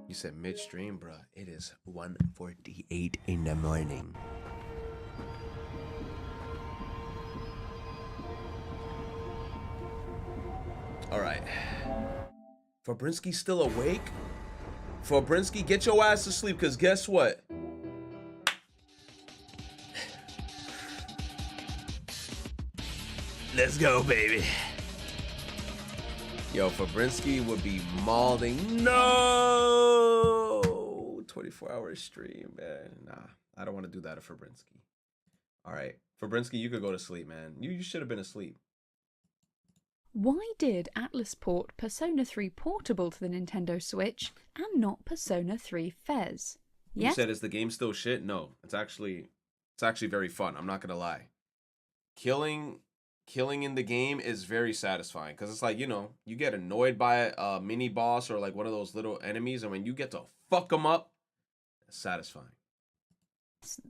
You said midstream, bruh. It is 1:48 in the morning. All right. Fabrinsky's still awake? Fabrinsky, get your ass to sleep, because guess what? Let's go, baby. Yo, Fabrinsky would be mauling. No! 24-hour stream, man. Nah, I don't want to do that to Fabrinsky. All right. Fabrinsky, you could go to sleep, man. You should have been asleep. Why did Atlas port Persona 3 Portable to the Nintendo Switch and not Persona 3 Fez? You said, is the game still shit? No, it's actually very fun. I'm not gonna lie. Killing in the game is very satisfying because it's like, you know, you get annoyed by a mini boss or like one of those little enemies, and when you get to fuck them up, it's satisfying.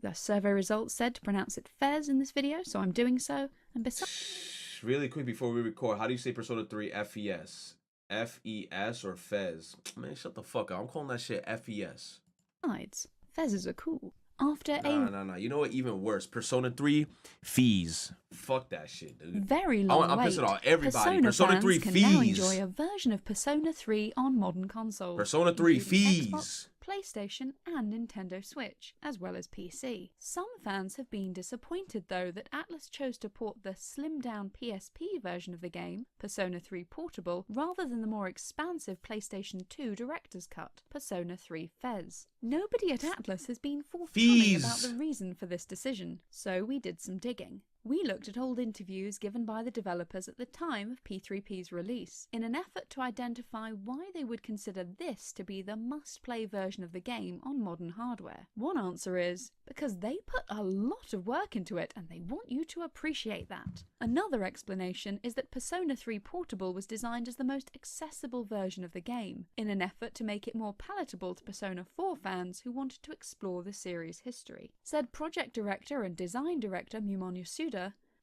The survey results said to pronounce it Fez in this video, so I'm doing so. And besides, Really quick before we record, how do you say Persona 3 FES? FES or Fez? Man, shut the fuck up. I'm calling that shit FES. Fezzes are cool. After Nah. You know what? Even worse. Persona 3 Fees. Fuck that shit, dude. Very long I'm wait, pissing off everybody. Persona Three can Fees. now enjoy a version of Persona 3 on modern consoles. Persona 3 Fees. Xbox, PlayStation and Nintendo Switch, as well as PC. Some fans have been disappointed though that Atlas chose to port the slimmed down PSP version of the game, Persona 3 Portable, rather than the more expansive PlayStation 2 Director's Cut, Persona 3 Fez. Nobody at Atlas has been forthcoming about the reason for this decision, so we did some digging. We looked at old interviews given by the developers at the time of P3P's release, in an effort to identify why they would consider this to be the must-play version of the game on modern hardware. One answer is, because they put a lot of work into it and they want you to appreciate that. Another explanation is that Persona 3 Portable was designed as the most accessible version of the game, in an effort to make it more palatable to Persona 4 fans who wanted to explore the series' history. Said project director and design director Mumon Yasuda,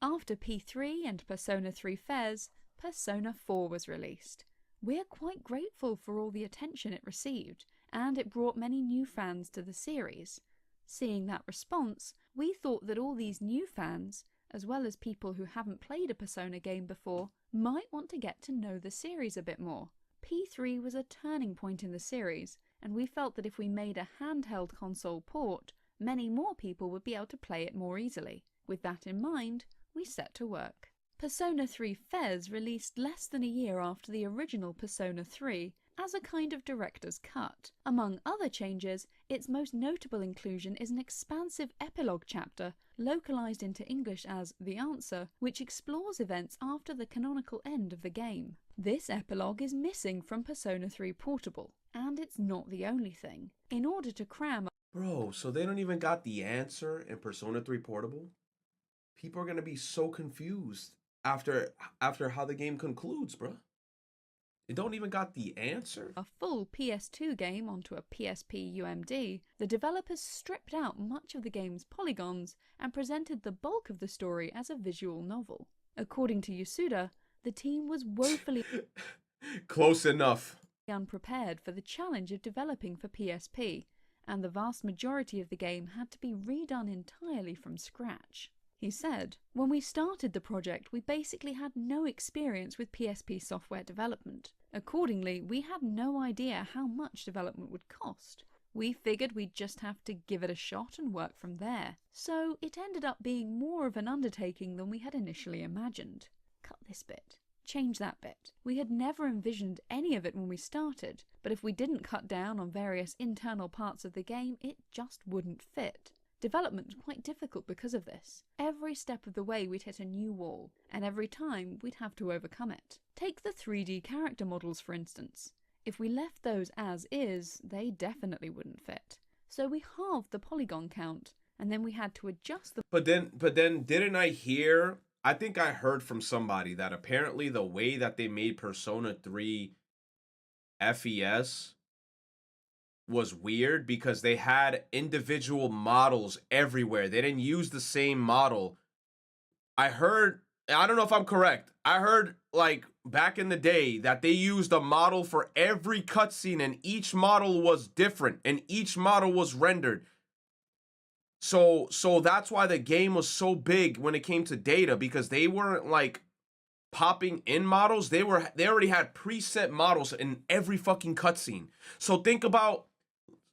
after P3 and Persona 3 Fez, Persona 4 was released. We're quite grateful for all the attention it received, and it brought many new fans to the series. Seeing that response, we thought that all these new fans, as well as people who haven't played a Persona game before, might want to get to know the series a bit more. P3 was a turning point in the series, and we felt that if we made a handheld console port, many more people would be able to play it more easily. With that in mind, we set to work. Persona 3 Fez released less than a year after the original Persona 3 as a kind of director's cut. Among other changes, its most notable inclusion is an expansive epilogue chapter, localized into English as The Answer, which explores events after the canonical end of the game. This epilogue is missing from Persona 3 Portable, and it's not the only thing. In order to cram... Bro, so they don't even got the answer in Persona 3 Portable? People are going to be so confused after how the game concludes, bro. It don't even got the answer. A full PS2 game onto a PSP UMD, the developers stripped out much of the game's polygons and presented the bulk of the story as a visual novel. According to Yasuda, the team was woefully close enough unprepared for the challenge of developing for PSP, and the vast majority of the game had to be redone entirely from scratch. He said, "When we started the project, we basically had no experience with PSP software development. Accordingly, we had no idea how much development would cost. We figured we'd just have to give it a shot and work from there. So it ended up being more of an undertaking than we had initially imagined. Cut this bit. Change that bit. We had never envisioned any of it when we started, but if we didn't cut down on various internal parts of the game, it just wouldn't fit. Development was quite difficult because of this. Every step of the way we'd hit a new wall, and every time we'd have to overcome it. Take the 3D character models for instance. If we left those as is, they definitely wouldn't fit. So we halved the polygon count, and then we had to adjust the... But then didn't I hear, I think I heard from somebody that apparently the way that they made Persona 3 FES was weird because they had individual models everywhere. They didn't use the same model. I heard I don't know if I'm correct. I heard like back in the day that they used a model for every cutscene and each model was different and each model was rendered. So that's why the game was so big when it came to data, because they weren't like popping in models. They already had preset models in every fucking cutscene. So think about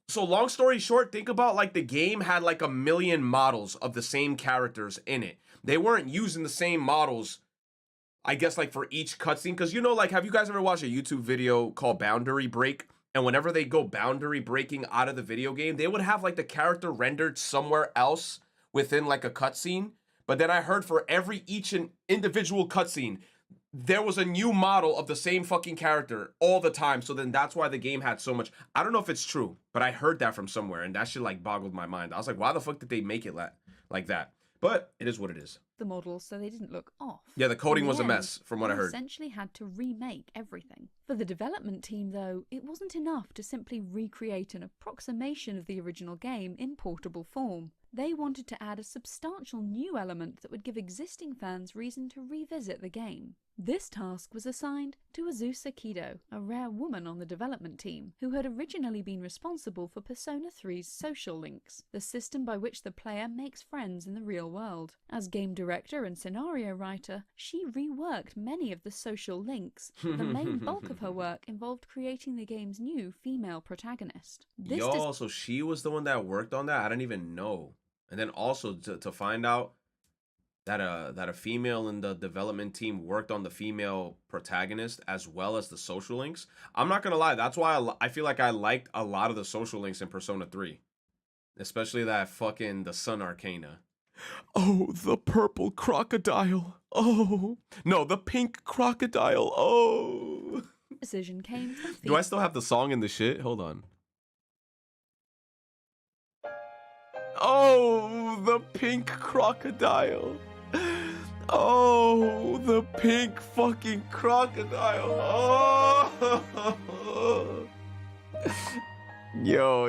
so long story short, think about like the game had like a million models of the same characters in it. They weren't using the same models, I guess, like for each cutscene. Because, you know, like, have you guys ever watched a YouTube video called Boundary Break? And whenever they go boundary breaking out of the video game, they would have like the character rendered somewhere else within like a cutscene. But then I heard for each and individual cutscene, there was a new model of the same fucking character all the time. So then that's why the game had so much. I don't know if it's true, but I heard that from somewhere, and that shit like boggled my mind. I was like, why the fuck did they make it like that? But it is what it is. The models so they didn't look off. Yeah, the coding In was a end, mess, from what I they heard. essentially had to remake everything. For the development team, though, it wasn't enough to simply recreate an approximation of the original game in portable form. They wanted to add a substantial new element that would give existing fans reason to revisit the game. This task was assigned to Azusa Kido, a rare woman on the development team, who had originally been responsible for Persona 3's social links, the system by which the player makes friends in the real world. As game director and scenario writer, she reworked many of the social links. The main bulk of her work involved creating the game's new female protagonist. So she was the one that worked on that? I didn't even know. And then also to find out that a female in the development team worked on the female protagonist as well as the social links. I'm not gonna lie, that's why I feel like I liked a lot of the social links in Persona 3, especially that fucking the Sun Arcana. Oh, the purple crocodile. Oh no, the pink crocodile. Oh. Decision came from Do I still have the song in the shit? Hold on. Oh, the pink crocodile. Oh, the pink fucking crocodile. Oh. Yo.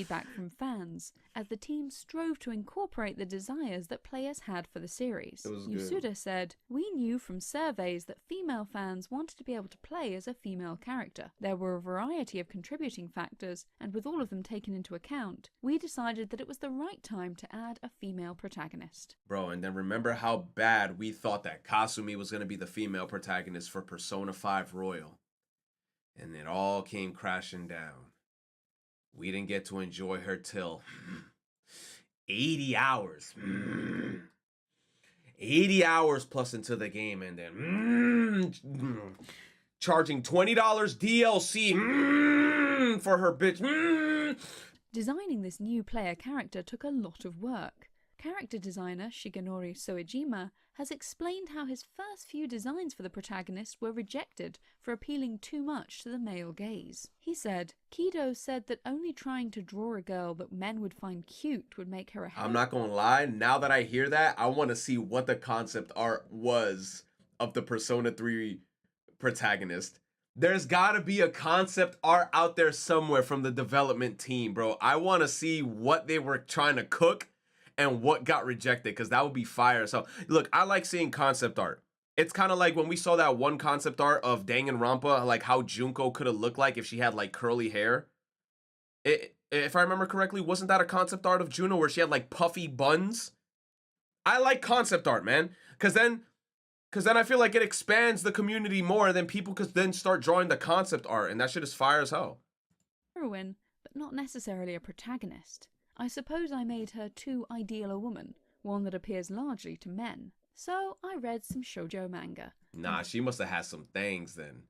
feedback from fans, as the team strove to incorporate the desires that players had for the series. Yasuda said, "We knew from surveys that female fans wanted to be able to play as a female character. There were a variety of contributing factors, and with all of them taken into account, we decided that it was the right time to add a female protagonist." Bro, and then remember how bad we thought that Kasumi was going to be the female protagonist for Persona 5 Royal. And it all came crashing down. We didn't get to enjoy her till 80 hours. 80 hours plus into the game, and then charging $20 DLC for her bitch. Designing this new player character took a lot of work. Character designer Shigenori Soejima has explained how his first few designs for the protagonist were rejected for appealing too much to the male gaze. He said, "Kido said that only trying to draw a girl that men would find cute would make her a I'm not gonna lie, now that I hear that, I want to see what the concept art was of the Persona 3 protagonist. There's gotta be a concept art out there somewhere from the development team, bro. I want to see what they were trying to cook and what got rejected, because that would be fire. So, look, I like seeing concept art. It's kind of like when we saw that one concept art of Danganronpa, like how Junko could have looked like if she had like curly hair. If I remember correctly, wasn't that a concept art of Juno where she had like puffy buns? I like concept art, man, because then I feel like it expands the community more, and then people could then start drawing the concept art, and that shit is fire as hell. Heroine, but not necessarily a protagonist. I suppose I made her too ideal a woman, one that appears largely to men. So I read some shoujo manga. Nah, she must have had some things then.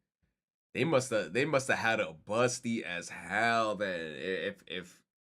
They must have had a busty as hell then,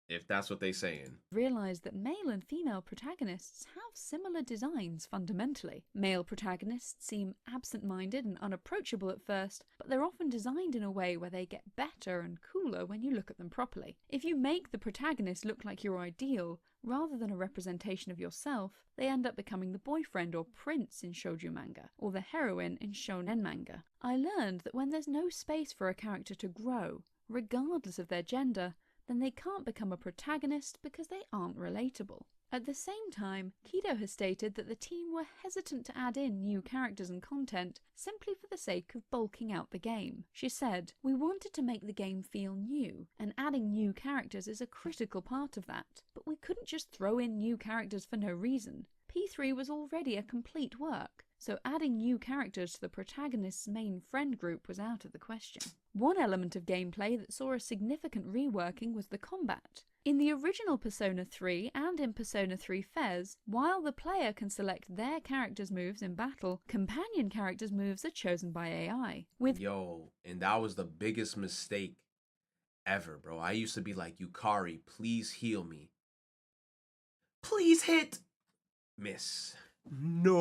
if that's what they saying. Realised that male and female protagonists have similar designs fundamentally. Male protagonists seem absent-minded and unapproachable at first, but they're often designed in a way where they get better and cooler when you look at them properly. If you make the protagonist look like your ideal, rather than a representation of yourself, they end up becoming the boyfriend or prince in shoujo manga, or the heroine in shonen manga. I learned that when there's no space for a character to grow, regardless of their gender, then they can't become a protagonist because they aren't relatable. At the same time, Kido has stated that the team were hesitant to add in new characters and content simply for the sake of bulking out the game. She said, "We wanted to make the game feel new, and adding new characters is a critical part of that, but we couldn't just throw in new characters for no reason. P3 was already a complete work, so adding new characters to the protagonist's main friend group was out of the question." One element of gameplay that saw a significant reworking was the combat. In the original Persona 3 and in Persona 3 FES, while the player can select their character's moves in battle, companion characters' moves are chosen by AI. And that was the biggest mistake ever, bro. I used to be like, Yukari, please heal me. Please hit. Miss. No.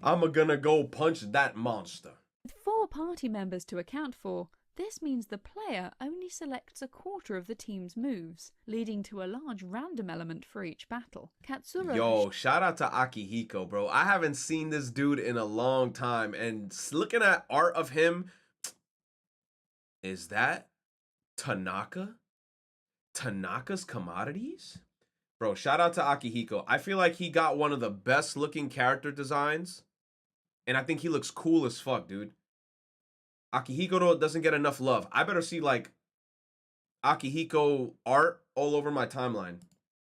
I'm gonna go punch that monster. With 4 party members to account for, this means the player only selects a quarter of the team's moves, leading to a large random element for each battle. Katsura Shout out to Akihiko, bro. I haven't seen this dude in a long time, and looking at art of him, is that Tanaka? Tanaka's Commodities? Bro, shout out to Akihiko. I feel like he got one of the best looking character designs, and I think he looks cool as fuck, dude. Akihiko doesn't get enough love. I better see like Akihiko art all over my timeline.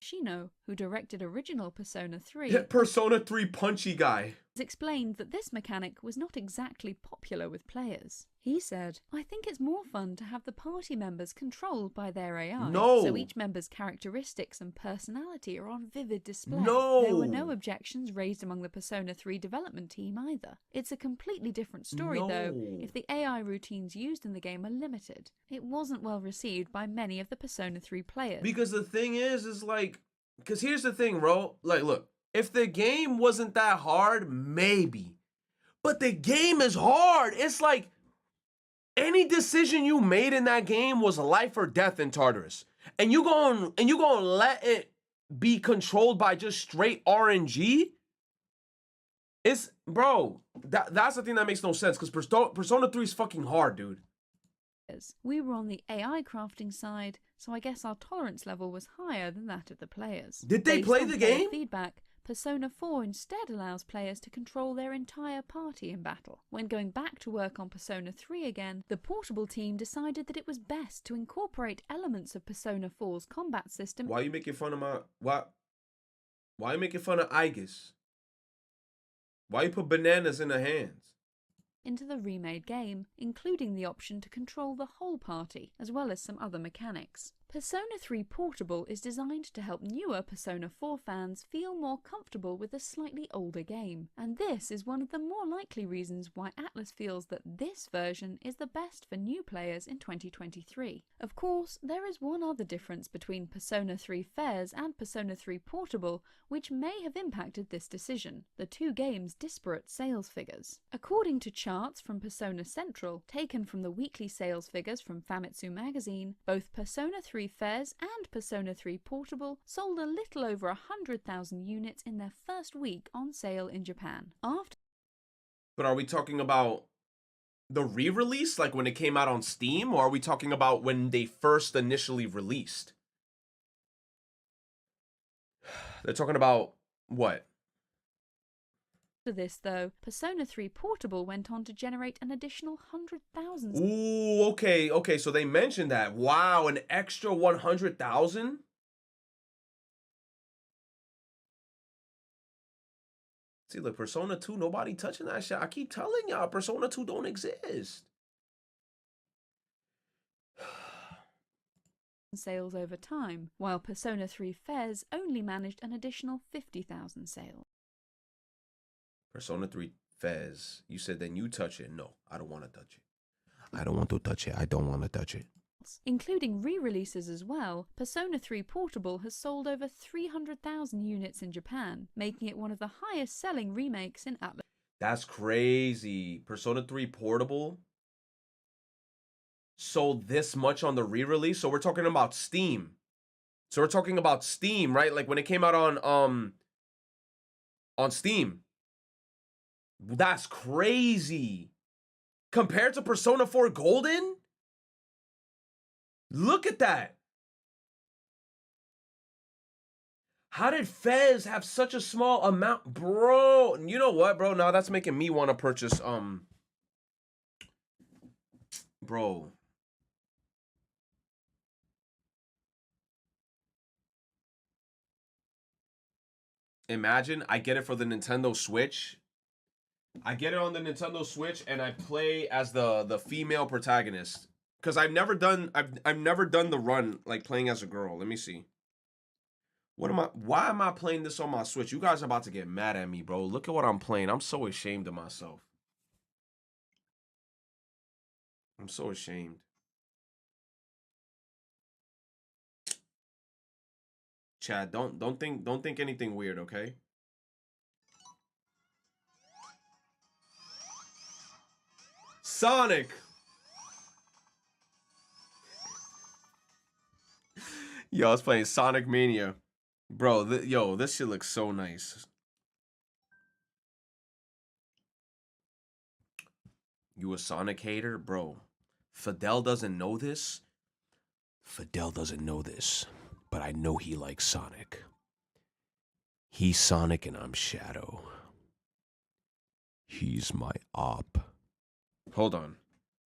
Shino, who directed original Persona 3, Persona 3 punchy guy, has explained that this mechanic was not exactly popular with players. He said, "I think it's more fun to have the party members controlled by their AI, so each member's characteristics and personality are on vivid display." There were no objections raised among the Persona 3 development team either. It's a completely different story though, if the AI routines used in the game are limited. It wasn't well received by many of the Persona 3 players. Because the thing is like, because here's the thing, bro. Like, look, if the game wasn't that hard, maybe. But the game is hard. It's like, any decision you made in that game was life or death in Tartarus. And you gonna let it be controlled by just straight RNG? It's, bro, that's the thing that makes no sense, because Persona 3 is fucking hard, dude. We were on the AI crafting side, so I guess our tolerance level was higher than that of the players. Did they play the game? Feedback, Persona 4 instead allows players to control their entire party in battle. When going back to work on Persona 3 again, the Portable team decided that it was best to incorporate elements of Persona 4's combat system. Why are you making fun of why are you making fun of Aegis? Why you put bananas in her hands? Into the remade game, including the option to control the whole party, as well as some other mechanics. Persona 3 Portable is designed to help newer Persona 4 fans feel more comfortable with a slightly older game, and this is one of the more likely reasons why Atlus feels that this version is the best for new players in 2023. Of course, there is one other difference between Persona 3 FES and Persona 3 Portable, which may have impacted this decision: the two games' disparate sales figures. According to charts from Persona Central, taken from the weekly sales figures from Famitsu magazine, both Persona 3 FES and Persona 3 Portable sold a little over 100,000 units in their first week on sale in Japan. But are we talking about the re-release, like when it came out on Steam, or are we talking about when they first initially released? They're talking about what? After this, though, Persona 3 Portable went on to generate an additional 100,000. Ooh, okay, so they mentioned that. Wow, an extra 100,000? See, look, Persona 2, nobody touching that shit. I keep telling y'all, Persona 2 don't exist. Sales over time, while Persona 3 FES only managed an additional 50,000 sales. Persona 3 FES, you said then you touch it. No, I don't want to touch it. I don't want to touch it. I don't want to touch it. Including re-releases as well, Persona 3 Portable has sold over 300,000 units in Japan, making it one of the highest selling remakes in Atlus. That's crazy. Persona 3 Portable sold this much on the re-release. So we're talking about Steam. Right? Like when it came out on Steam. That's crazy. Compared to Persona 4 Golden? Look at that. How did Fez have such a small amount, bro? You know what, bro? Now that's making me want to purchase bro. Imagine I get it for the Nintendo Switch. I get it on the Nintendo Switch and I play as the female protagonist. Cause I've never done the run like playing as a girl. Let me see. Why am I playing this on my Switch? You guys are about to get mad at me, bro. Look at what I'm playing. I'm so ashamed of myself. I'm so ashamed. Chad, don't think anything weird, okay? Sonic. Yo, I was playing Sonic Mania. Bro, yo, this shit looks so nice. You a Sonic hater? Bro, Fidel doesn't know this. Fidel doesn't know this, but I know he likes Sonic. He's Sonic and I'm Shadow. He's my op. Hold on.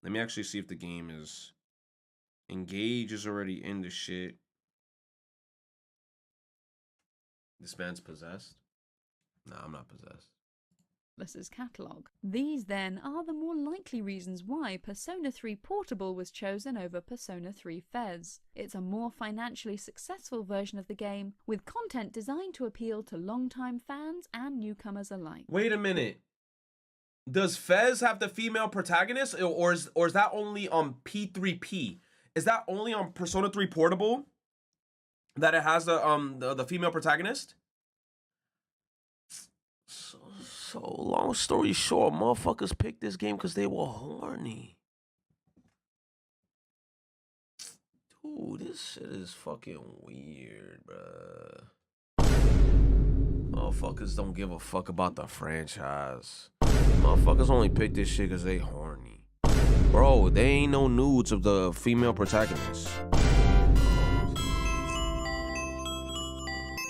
Let me actually see if the game is... Engage is already in the shit. This man's possessed? Nah, I'm not possessed. Atlas's catalogue. These, then, are the more likely reasons why Persona 3 Portable was chosen over Persona 3 Fez. It's a more financially successful version of the game, with content designed to appeal to longtime fans and newcomers alike. Wait a minute. Does Fez have the female protagonist, or is that only on P3P? Is that only on Persona 3 Portable that it has the female protagonist? So long story short, motherfuckers picked this game because they were horny. Dude, this shit is fucking weird, bruh. Motherfuckers don't give a fuck about the franchise. Motherfuckers only pick this shit because they horny. Bro, they ain't no nudes of the female protagonist.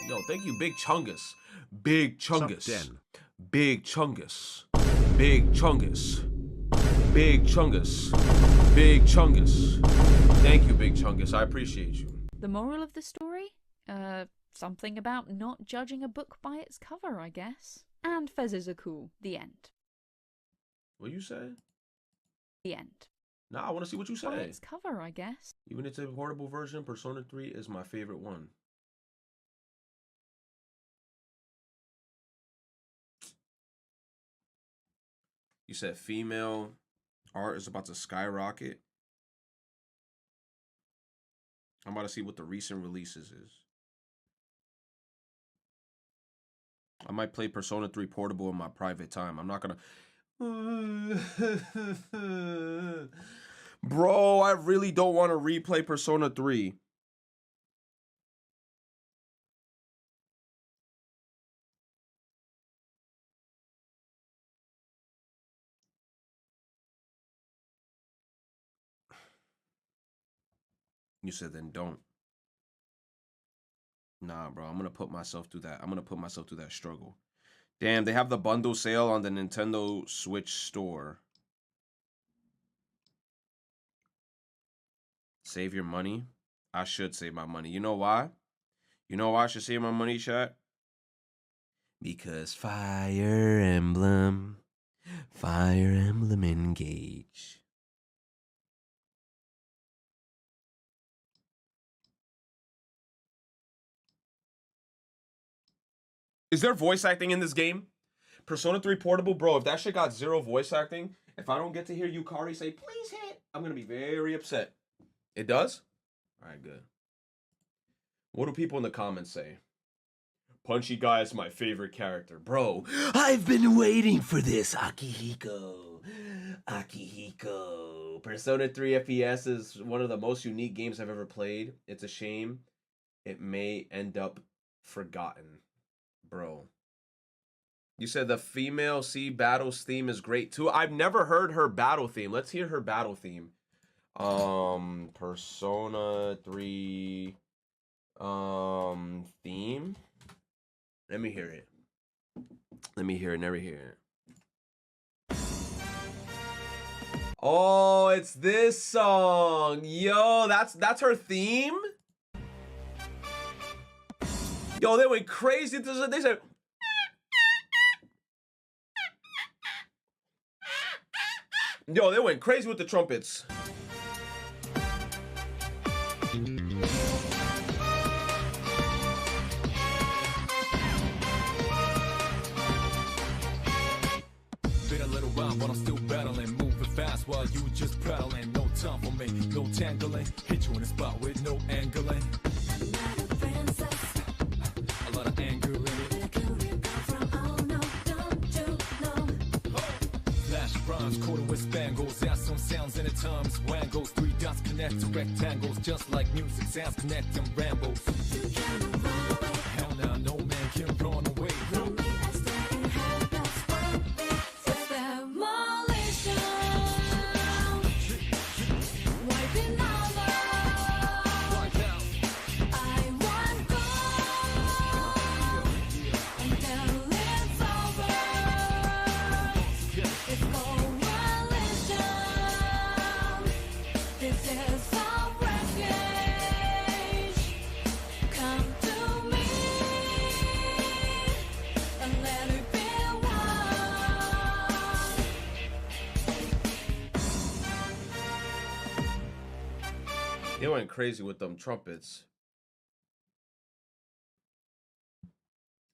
Yo, thank you, Big Chungus. Big Chungus. Big Chungus. Big Chungus. Big Chungus. Big Chungus. Thank you, Big Chungus. I appreciate you. The moral of the story? Something about not judging a book by its cover, I guess. And fezzes are cool. The end. What you say? The end. Nah, I want to see what you say. By its cover, I guess. Even if it's a portable version, Persona 3 is my favorite one. You said female art is about to skyrocket. I'm about to see what the recent releases is. I might play Persona 3 Portable in my private time. I'm not gonna... Bro, I really don't want to replay Persona 3. You said then don't. Nah, bro, I'm gonna put myself through that. I'm gonna put myself through that struggle. Damn, they have the bundle sale on the Nintendo Switch store. Save your money? I should save my money. You know why? You know why I should save my money, chat? Because Fire Emblem Engage. Is there voice acting in this game? Persona 3 Portable, bro, if that shit got zero voice acting, if I don't get to hear Yukari say, please hit, I'm going to be very upset. It does? All right, good. What do people in the comments say? Punchy Guy is my favorite character. Bro, I've been waiting for this, Akihiko. Akihiko. Persona 3 FPS is one of the most unique games I've ever played. It's a shame it may end up forgotten. Bro. You said the female C battles theme is great too. I've never heard her battle theme. Let's hear her battle theme. Persona 3 theme. Let me hear it. Let me hear it. Never hear it. Oh, it's this song. Yo, that's her theme. Yo, they went crazy. They said. Yo, they went crazy with the trumpets. Been a little while, but I'm still battling, moving fast while you just prattling. No time for me, no tangling. Hit you in the spot with no angling. A lot of anger in it. Flash rhymes, quarter with spangles. Add some sounds in the terms. Wangles, 3 dots connect to rectangles. Just like music sounds connect and rambles. Hell nah, no man can run away. They went crazy with them trumpets.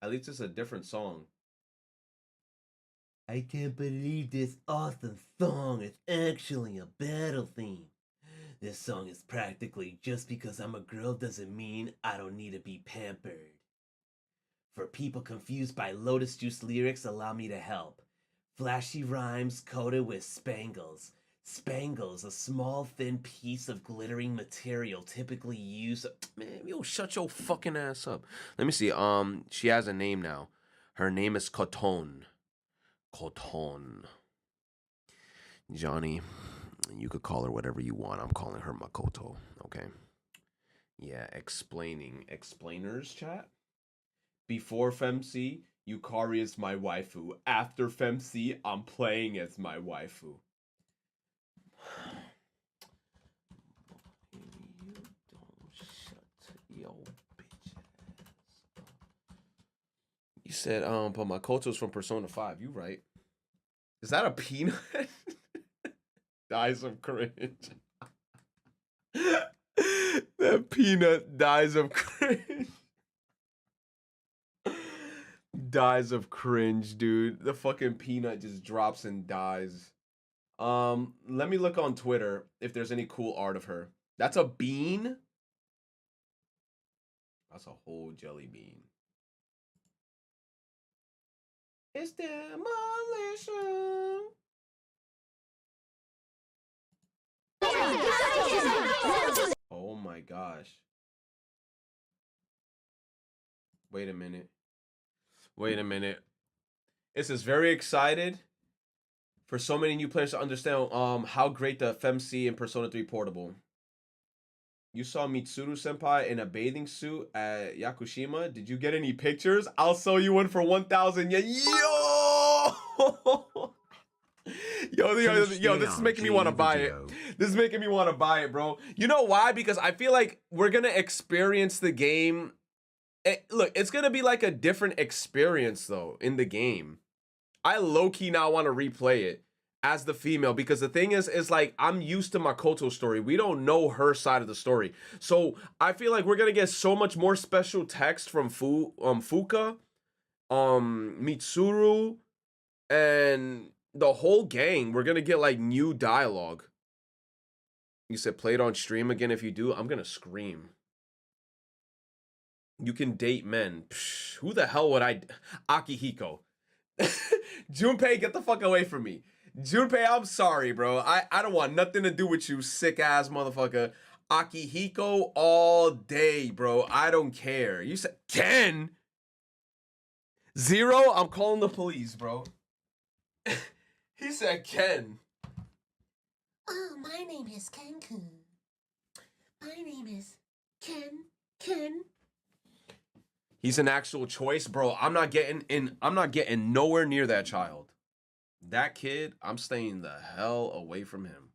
At least it's a different song. I can't believe this awesome song is actually a battle theme. This song is practically just because I'm a girl doesn't mean I don't need to be pampered. For people confused by Lotus Juice lyrics, allow me to help. Flashy rhymes coated with spangles. Spangles, a small thin piece of glittering material typically used. Man, yo, shut your fucking ass up. Let me see. She has a name now. Her name is Coton. Coton. Johnny, you could call her whatever you want. I'm calling her Makoto. Okay. Yeah, explainers chat. Before FemC, Yukari is my waifu. After FemC, I'm playing as my waifu. You don't shut your bitch ass. You said, but Makoto's from Persona 5. You right. Is that a peanut? Dies of cringe. That peanut dies of cringe. Dies of cringe, dude. The fucking peanut just drops and dies. Let me look on Twitter if there's any cool art of her. That's a bean? That's a whole jelly bean. It's demolition. Oh my gosh. Wait a minute. This is very excited for so many new players to understand how great the FemC in Persona 3 Portable. You saw Mitsuru Senpai in a bathing suit at Yakushima. Did you get any pictures? I'll sell you one for 1,000 yen. Yo! Yo, this is making me want to buy it. This is making me want to buy it, bro. You know why? Because I feel like we're going to experience the game. Look, it's going to be like a different experience, though, in the game. I low-key now want to replay it as the female, because the thing is like, I'm used to Makoto's story. We don't know her side of the story. So I feel like we're going to get so much more special text from Fuka, Mitsuru, and the whole gang. We're going to get like new dialogue. You said play it on stream again. If you do, I'm going to scream. You can date men. Psh, who the hell would I? Akihiko. Junpei, get the fuck away from me. Junpei, I'm sorry, bro. I don't want nothing to do with you, sick ass motherfucker. Akihiko all day, bro. I don't care. You said Ken? Zero? I'm calling the police, bro. He said Ken. Oh, my name is Ken-kun. My name is Ken. He's an actual choice, bro. I'm not getting nowhere near that child. That kid, I'm staying the hell away from him.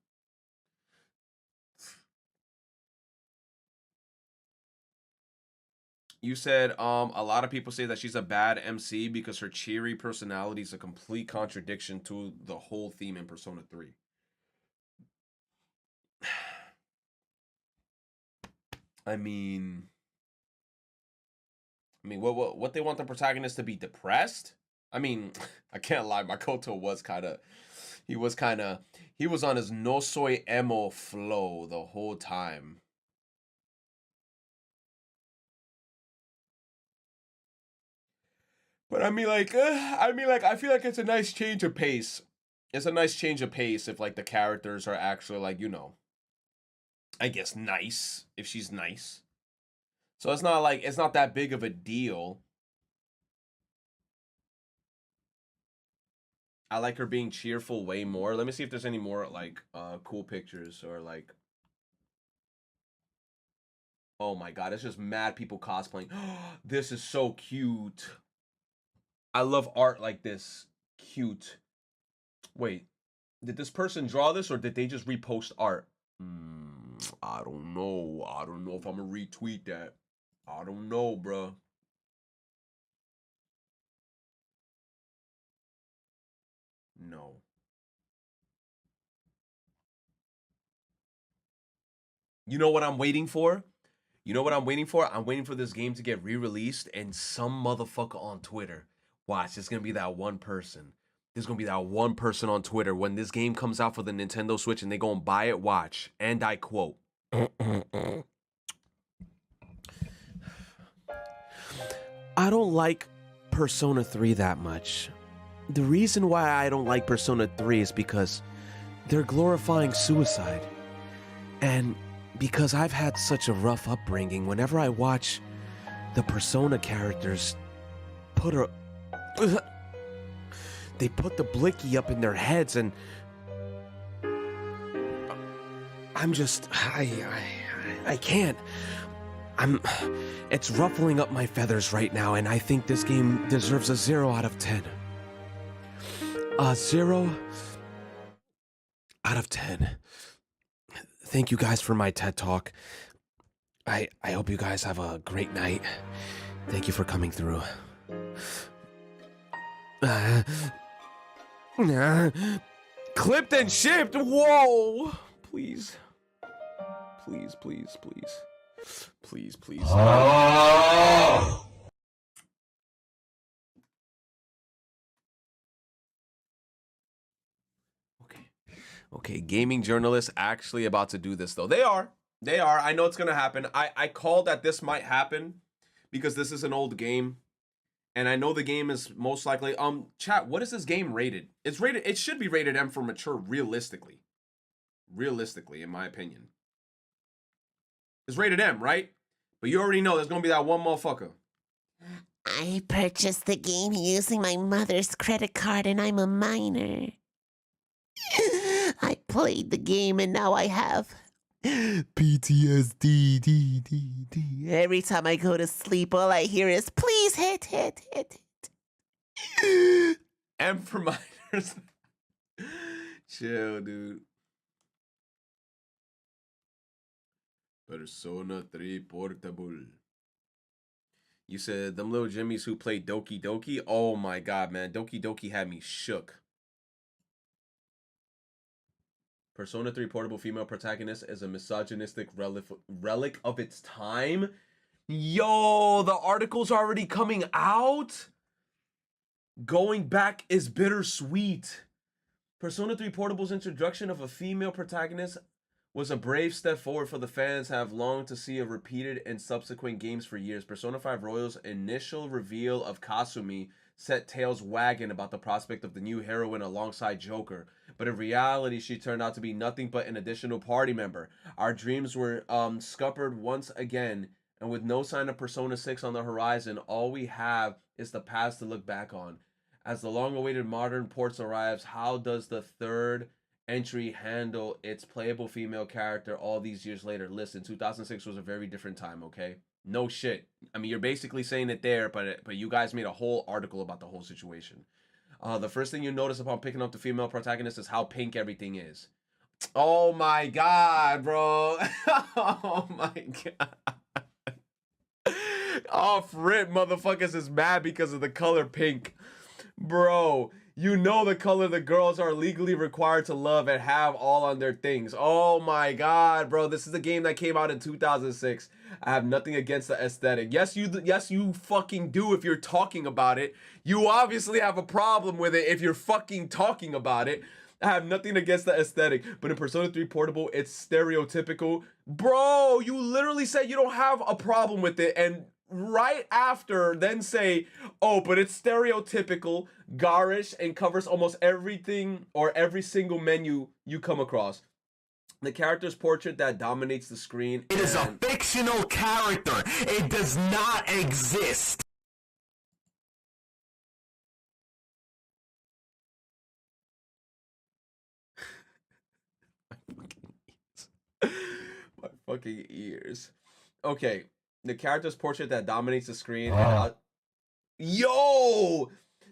You said a lot of people say that she's a bad MC because her cheery personality is a complete contradiction to the whole theme in Persona 3. I mean, what they want the protagonist to be depressed? I mean, I can't lie, Makoto was he was on his no soy emo flow the whole time. But I mean, I feel like it's a nice change of pace. It's a nice change of pace if like the characters are actually like, you know, I guess nice if she's nice. So it's not that big of a deal. I like her being cheerful way more. Let me see if there's any more like cool pictures or like. Oh my god, it's just mad people cosplaying. This is so cute. I love art like this. Cute. Wait, did this person draw this or did they just repost art? I don't know. I don't know if I'm gonna retweet that. I don't know, bruh. No. You know what I'm waiting for? You know what I'm waiting for? I'm waiting for this game to get re-released and some motherfucker on Twitter. Watch, there's gonna be that one person. There's gonna be that one person on Twitter when this game comes out for the Nintendo Switch and they go and buy it, watch. And I quote. I don't like Persona 3 that much. The reason why I don't like Persona 3 is because they're glorifying suicide. And because I've had such a rough upbringing, whenever I watch the Persona characters they put the blicky up in their heads and I'm just, I can't. It's ruffling up my feathers right now, and I think this game deserves a 0 out of 10. A 0 out of 10. Thank you guys for my TED Talk. I hope you guys have a great night. Thank you for coming through. Clipped and shipped. Whoa. Please. Please, please, please. Please, please. Oh! Okay, gaming journalists actually about to do this though. They are. I know it's gonna happen. I called that this might happen because this is an old game. And I know the game is most likely chat, what is this game rated? It should be rated M for mature realistically. Realistically, in my opinion. It's rated M, right? But you already know there's gonna be that one motherfucker. I purchased the game using my mother's credit card and I'm a minor. I played the game and now I have PTSD. Every time I go to sleep, all I hear is please hit. M for minors. Chill, dude. Persona 3 Portable. You said them little Jimmies who played Doki Doki? Oh my god, man. Doki Doki had me shook. Persona 3 Portable female protagonist is a misogynistic relic of its time. Yo, the article's already coming out? Going back is bittersweet. Persona 3 Portable's introduction of a female protagonist was a brave step forward for the fans have longed to see a repeated in subsequent games for years. Persona 5 Royal's initial reveal of Kasumi set tails wagging about the prospect of the new heroine alongside Joker, but in reality she turned out to be nothing but an additional party member. Our dreams were scuppered once again, and with no sign of Persona 6 on the horizon, all we have is the past to look back on. As the long-awaited modern ports arrives, how does the third entry handle its playable female character all these years later? Listen, 2006 was a very different time, okay? No shit. I mean, you're basically saying it there, but you guys made a whole article about the whole situation. The first thing you notice upon picking up the female protagonist is how pink everything is. Oh my god, bro. Oh my god. Off rip, motherfuckers is mad because of the color pink. Bro, you know the color the girls are legally required to love and have all on their things. Oh my god, bro. This is a game that came out in 2006. I have nothing against the aesthetic. Yes, you fucking do if you're talking about it. You obviously have a problem with it if you're fucking talking about it. I have nothing against the aesthetic, but in Persona 3 Portable, it's stereotypical. Bro, you literally said you don't have a problem with it, and right after then say, oh, but it's stereotypical, garish, and covers almost everything or every single menu you come across. The character's portrait that dominates the screen. It is a fictional character. It does not exist. My fucking ears. Okay, the character's portrait that dominates the screen. Yo!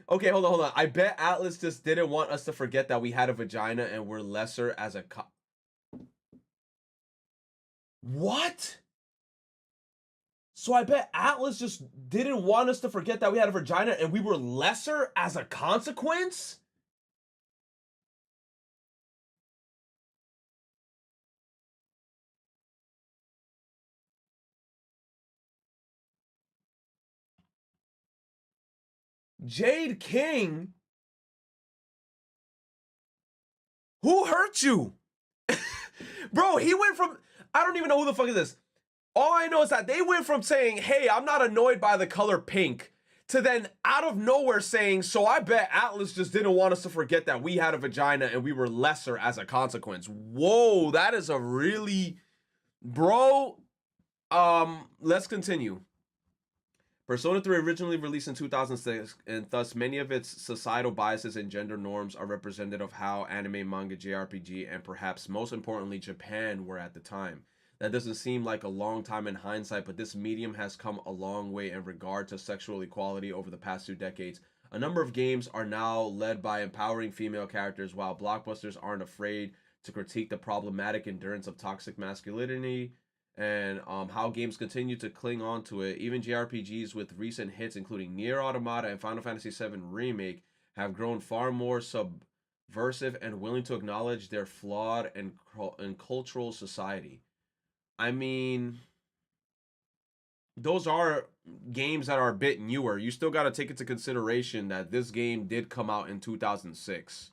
Okay, hold on. I bet Atlas just didn't want us to forget that we had a vagina and we're lesser as a What? So I bet Atlas just didn't want us to forget that we had a vagina and we were lesser as a consequence? Jade King? Who hurt you? Bro, he went from... I don't even know who the fuck is this. All I know is that they went from saying, hey, I'm not annoyed by the color pink, to then out of nowhere saying, so I bet Atlas just didn't want us to forget that we had a vagina and we were lesser as a consequence. Whoa, that is a really... Bro, let's continue. Persona 3 originally released in 2006, and thus many of its societal biases and gender norms are representative of how anime, manga, JRPG, and perhaps most importantly, Japan were at the time. That doesn't seem like a long time in hindsight, but this medium has come a long way in regard to sexual equality over the past 2 decades. A number of games are now led by empowering female characters, while blockbusters aren't afraid to critique the problematic endurance of toxic masculinity and how games continue to cling on to it. Even JRPGs with recent hits, including Nier Automata and Final Fantasy VII Remake, have grown far more subversive and willing to acknowledge their flawed and cultural society. I mean, those are games that are a bit newer. You still got to take into consideration that this game did come out in 2006.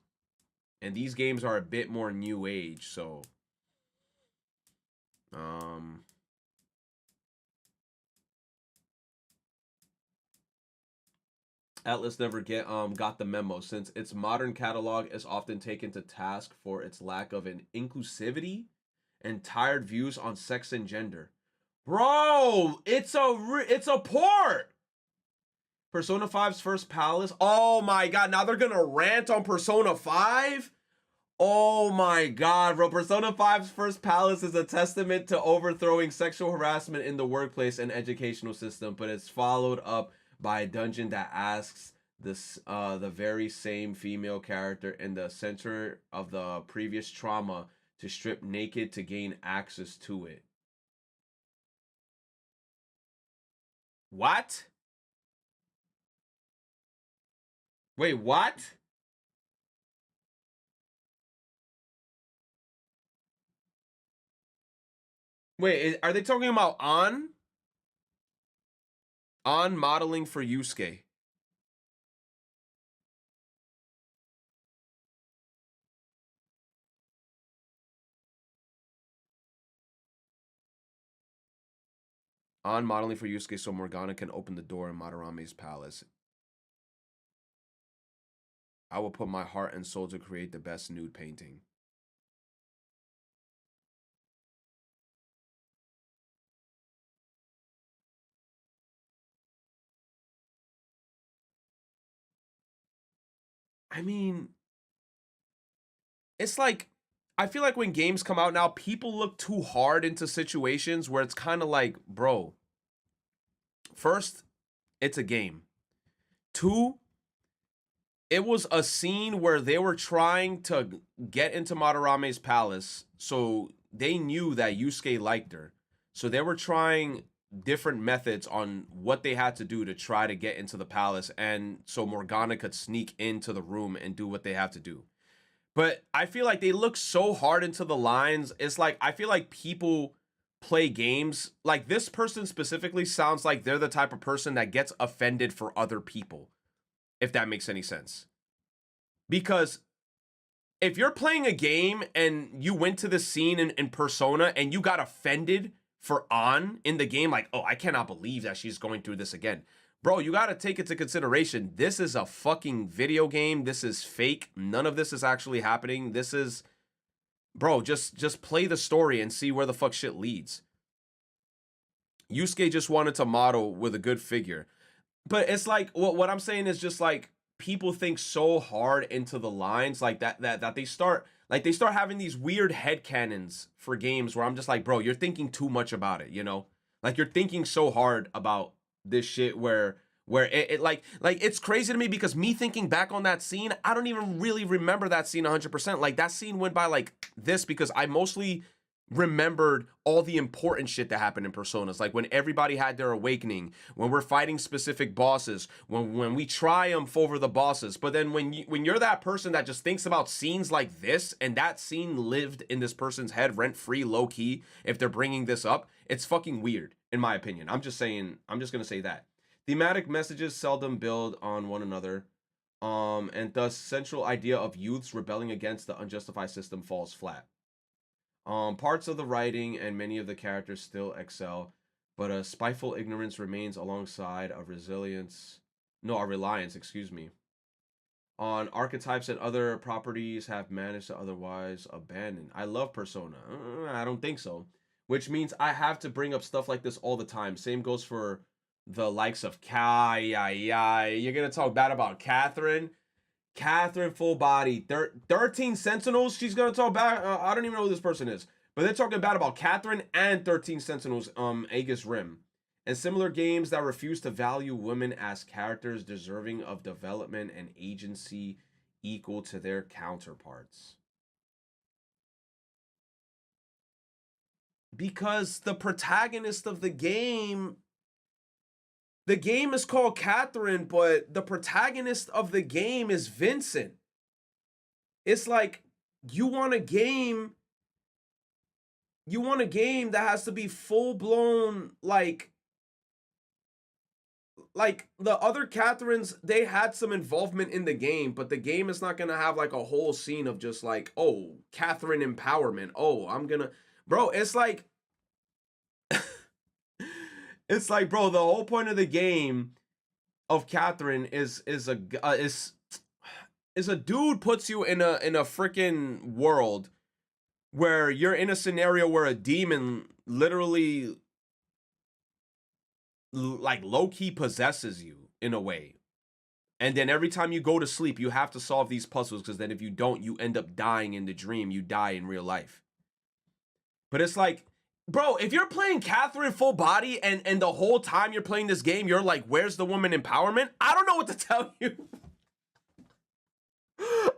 And these games are a bit more new age, so... Atlas never got the memo, since its modern catalog is often taken to task for its lack of an inclusivity and tired views on sex and gender. Bro, it's a port. Persona 5's first palace. Oh my god, now they're gonna rant on Persona 5? Oh my god, bro. Persona 5's first palace is a testament to overthrowing sexual harassment in the workplace and educational system, but it's followed up by a dungeon that asks this the very same female character in the center of the previous trauma to strip naked to gain access to it. What? Wait, what? Wait, are they talking about on? On modeling for Yusuke. On modeling for Yusuke so Morgana can open the door in Madarame's palace. I will put my heart and soul to create the best nude painting. I mean, it's like, I feel like when games come out now, people look too hard into situations where it's kind of like, bro, first, it's a game. Two, it was a scene where they were trying to get into Madarame's palace, so they knew that Yusuke liked her. So they were trying different methods on what they had to do to try to get into the palace, and so Morgana could sneak into the room and do what they have to do. But I feel like they look so hard into the lines. It's like, I feel like people play games. Like, this person specifically sounds like they're the type of person that gets offended for other people, if that makes any sense. Because if you're playing a game and you went to the scene in Persona and you got offended for An in the game, like, oh, I cannot believe that she's going through this again. Bro, you got to take into consideration, this is a fucking video game. This is fake. None of this is actually happening. This is, bro, just play the story and see where the fuck shit leads. Yusuke just wanted to model with a good figure. But it's like, what I'm saying is just like, people think so hard into the lines like that they start having these weird headcanons for games where I'm just like, bro, you're thinking too much about it, you know? Like, you're thinking so hard about this shit where it like it's crazy to me, because me thinking back on that scene, I don't even really remember that scene 100%. Like, that scene went by like this because I mostly remembered all the important shit that happened in Personas, like when everybody had their awakening, when we're fighting specific bosses, when we triumph over the bosses. But then when you're that person that just thinks about scenes like this, and that scene lived in this person's head rent-free, low-key, if they're bringing this up, it's fucking weird, in my opinion. I'm just gonna say that thematic messages seldom build on one another, and thus central idea of youths rebelling against the unjustified system falls flat. Parts of the writing and many of the characters still excel, but a spiteful ignorance remains alongside a reliance, on archetypes and other properties have managed to otherwise abandon. I love Persona. I don't think so. Which means I have to bring up stuff like this all the time. Same goes for the likes of You're gonna talk bad about Catherine? Catherine full body, 13 Sentinels. She's gonna talk bad. I don't even know who this person is, but they're talking bad about Catherine and 13 Sentinels. Aegis Rim, and similar games that refuse to value women as characters deserving of development and agency equal to their counterparts. Because the protagonist of the game is called Catherine, but the protagonist of the game is Vincent. It's like, you want a game that has to be full-blown, like the other Catherines, they had some involvement in the game, but the game is not gonna have like a whole scene of just like, oh, Catherine empowerment. Oh, bro, it's like, it's like, bro, the whole point of the game of Catherine is a dude puts you in a freaking world where you're in a scenario where a demon literally like low-key possesses you in a way. And then every time you go to sleep, you have to solve these puzzles, because then if you don't, you end up dying in the dream. You die in real life. But it's like, bro, if you're playing Catherine full body and the whole time you're playing this game, you're like, where's the woman empowerment? I don't know what to tell you.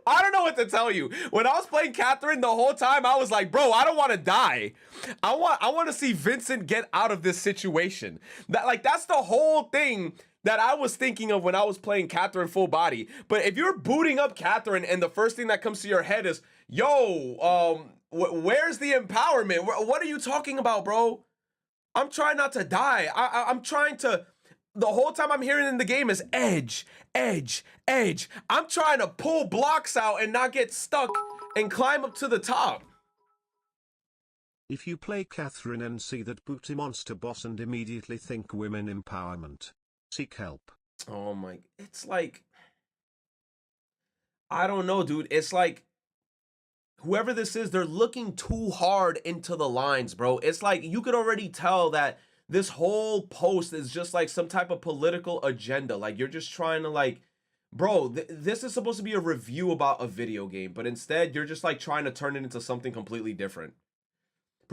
I don't know what to tell you. When I was playing Catherine the whole time, I was like, bro, I don't want to die. I want to see Vincent get out of this situation. That's the whole thing that I was thinking of when I was playing Catherine full body. But if you're booting up Catherine and the first thing that comes to your head is, yo, where's the empowerment? What are you talking about, bro? I'm trying not to die. I'm trying to... The whole time I'm hearing in the game is edge, edge, edge. I'm trying to pull blocks out and not get stuck and climb up to the top. If you play Catherine and see that booty monster boss and immediately think women empowerment, seek help. Oh my... It's like... I don't know, dude. It's like... Whoever this is, they're looking too hard into the lines, bro. It's like, you could already tell that this whole post is just like some type of political agenda. Like, you're just trying to like, bro, this is supposed to be a review about a video game, but instead you're just like trying to turn it into something completely different.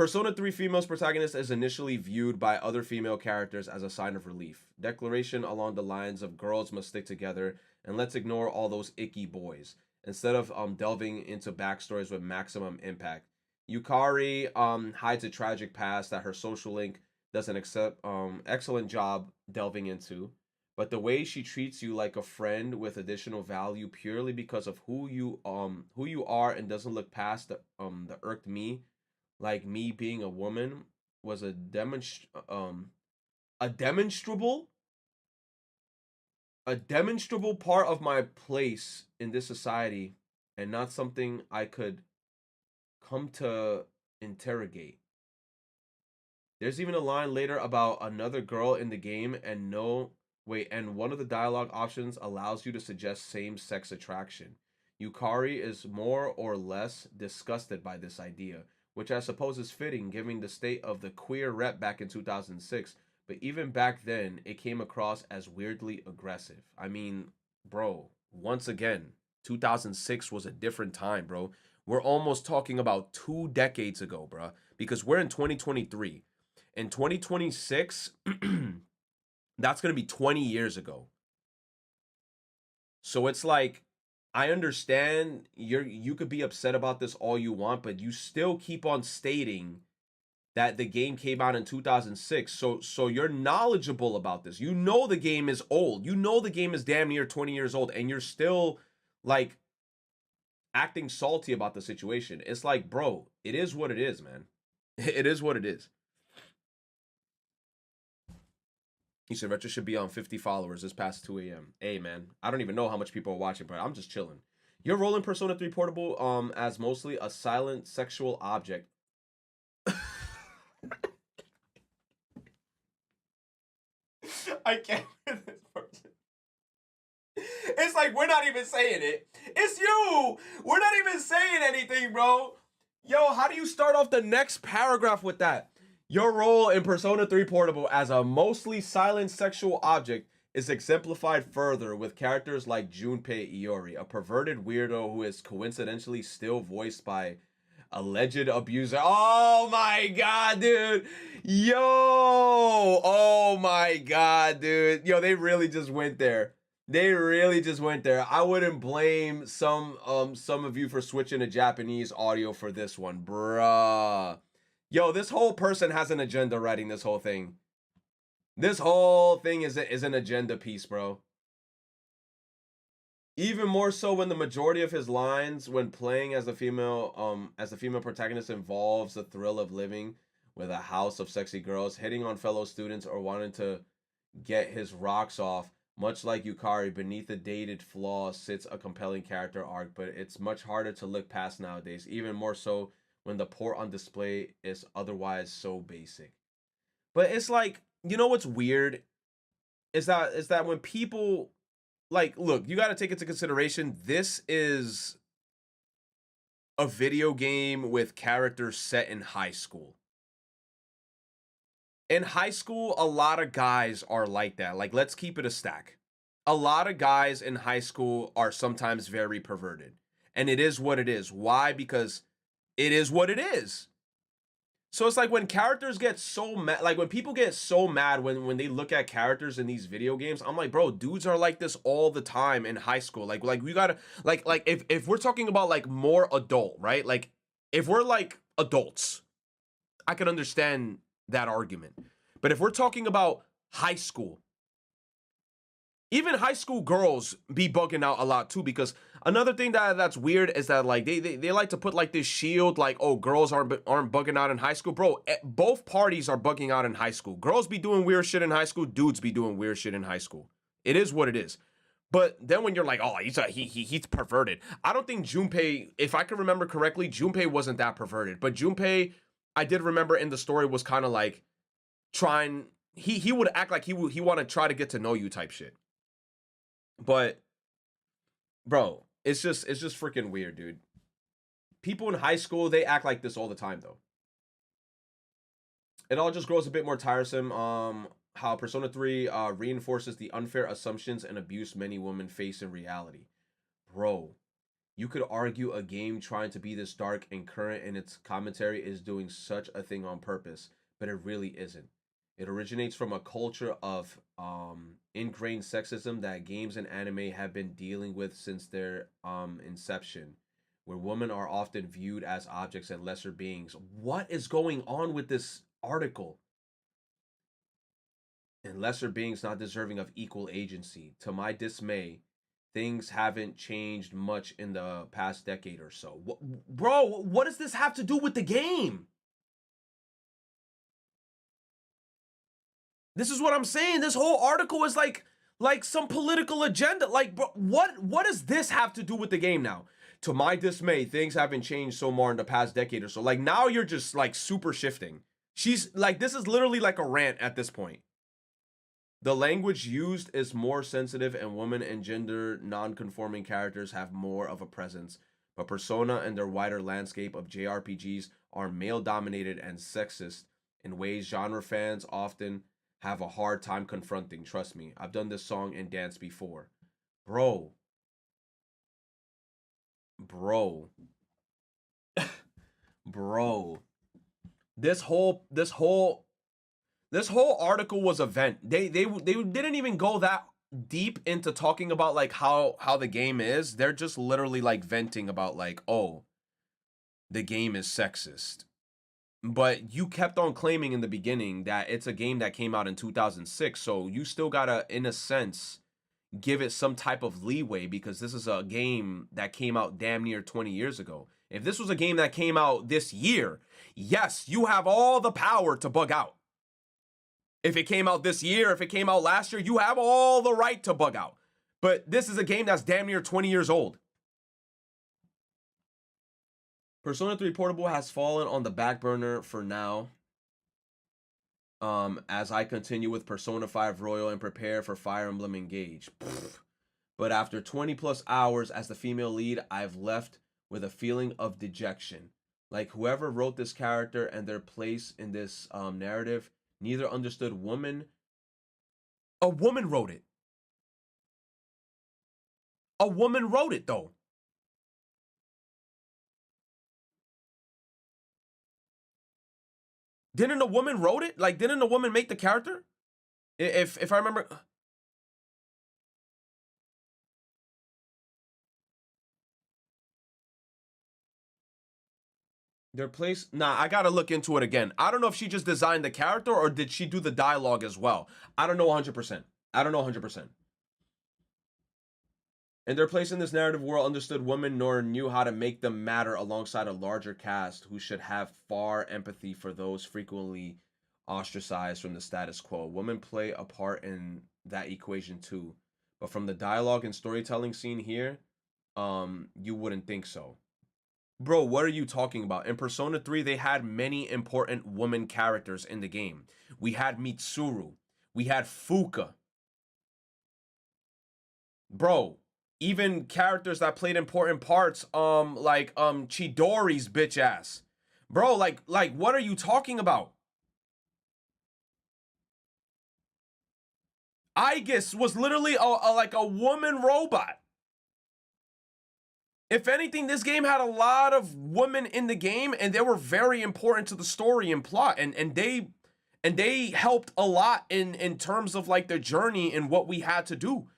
Persona 3 female's protagonist is initially viewed by other female characters as a sign of relief. Declaration along the lines of girls must stick together and let's ignore all those icky boys. Instead of delving into backstories with maximum impact. Yukari hides a tragic past that her social link does an excellent job delving into. But the way she treats you like a friend with additional value purely because of who you are and doesn't look past the irked me, like me being a woman, was a demonstrable part of my place in this society and not something I could come to interrogate. There's even a line later about another girl in the game and one of the dialogue options allows you to suggest same-sex attraction. Yukari is more or less disgusted by this idea, which I suppose is fitting given the state of the queer rep back in 2006, but even back then, it came across as weirdly aggressive. I mean, bro, once again, 2006 was a different time, bro. We're almost talking about 2 decades ago, bro, because we're in 2023. In 2026, that's going to be 20 years ago. So it's like, I understand you could be upset about this all you want, but you still keep on stating that the game came out in 2006. So you're knowledgeable about this. You know the game is old. You know the game is damn near 20 years old and you're still like acting salty about the situation. It's like, bro, it is what it is, man. It is what it is. He said Retro should be on 50 followers this past 2 a.m. Hey, man, I don't even know how much people are watching, but I'm just chilling. You're rolling Persona 3 Portable as mostly a silent sexual object. I can't with this person. It's like we're not even saying it. It's you. We're not even saying anything, bro. Yo, how do you start off the next paragraph with that? Your role in Persona 3 Portable as a mostly silent sexual object is exemplified further with characters like Junpei Iori, a perverted weirdo who is coincidentally still voiced by alleged abuser. Oh my god, dude. Yo. Oh my god, dude. Yo, they really just went there. They really just went there. I wouldn't blame some of you for switching to Japanese audio for this one, bruh. Yo, this whole person has an agenda writing this whole thing. This whole thing is an agenda piece, bro. Even more so when the majority of his lines when playing as the female protagonist involves the thrill of living with a house of sexy girls, hitting on fellow students, or wanting to get his rocks off. Much like Yukari, beneath the dated flaw sits a compelling character arc, but it's much harder to look past nowadays, even more so when the port on display is otherwise so basic. But it's like, you know what's weird? Is that when people, like, look, you got to take into consideration, this is a video game with characters set in high school. In high school, a lot of guys are like that. Like, let's keep it a stack. A lot of guys in high school are sometimes very perverted. And it is what it is. Why? Because it is what it is. So it's like when characters get so mad, like when people get so mad when they look at characters in these video games, I'm like, bro, dudes are like this all the time in high school. Like we gotta, like if we're talking about like more adult, right? Like if we're like adults, I can understand that argument. But if we're talking about high school, even high school girls be bugging out a lot too, because another thing that's weird is that like they like to put like this shield, like, oh, girls aren't bugging out in high school. Bro, both parties are bugging out in high school. Girls be doing weird shit in high school, dudes be doing weird shit in high school. It is what it is. But then when you're like, oh, he's perverted. I don't think Junpei, if I can remember correctly, Junpei wasn't that perverted. But Junpei, I did remember in the story, was kind of like trying, he would act like he want to try to get to know you type shit. But bro, it's just freaking weird, dude. People in high school, they act like this all the time though. It all just grows a bit more tiresome. How Persona 3 reinforces the unfair assumptions and abuse many women face in reality. Bro, You could argue a game trying to be this dark and current in its commentary is doing such a thing on purpose, but it really isn't. It originates from a culture of ingrained sexism that games and anime have been dealing with since their inception, where women are often viewed as objects and lesser beings. What is going on with this article? And lesser beings not deserving of equal agency. To my dismay, things haven't changed much in the past decade or so. Bro, what does this have to do with the game? This is what I'm saying. This whole article is like some political agenda. Like, bro, what does this have to do with the game now? To my dismay, things haven't changed so more in the past decade or so. Like, now you're just like super shifting. She's like, this is literally like a rant at this point. The language used is more sensitive, and women and gender non-conforming characters have more of a presence. But Persona and their wider landscape of JRPGs are male-dominated and sexist in ways genre fans often have a hard time confronting. Trust me, I've done this song and dance before. Bro. Bro. This whole article was a vent. They didn't even go that deep into talking about like how the game is. They're just literally like venting about like, oh, the game is sexist. But you kept on claiming in the beginning that it's a game that came out in 2006, so you still gotta, in a sense, give it some type of leeway, because this is a game that came out damn near 20 years ago. If this was a game that came out this year, yes, you have all the power to bug out. If it came out this year, if it came out last year, you have all the right to bug out. But this is a game that's damn near 20 years old. Persona 3 Portable has fallen on the back burner for now, as I continue with Persona 5 Royal and prepare for Fire Emblem Engage. But after 20 plus hours as the female lead, I've left with a feeling of dejection. Like whoever wrote this character and their place in this narrative neither understood woman. A woman wrote it. A woman wrote it, though. Didn't a woman wrote it? Like, didn't a woman make the character? If I remember. Their place? Nah, I gotta look into it again. I don't know if she just designed the character or did she do the dialogue as well. I don't know 100%. I don't know 100%. And their place in this narrative world understood women nor knew how to make them matter alongside a larger cast who should have far empathy for those frequently ostracized from the status quo. Women play a part in that equation too. But from the dialogue and storytelling scene here, you wouldn't think so. Bro, what are you talking about? In Persona 3, they had many important woman characters in the game. We had Mitsuru. We had Fuka. Bro, even characters that played important parts, like Chidori's bitch ass. Bro, like what are you talking about? Aegis was literally like a woman robot. If anything, this game had a lot of women in the game, and they were very important to the story and plot, and they helped a lot in terms of like the journey and what we had to do.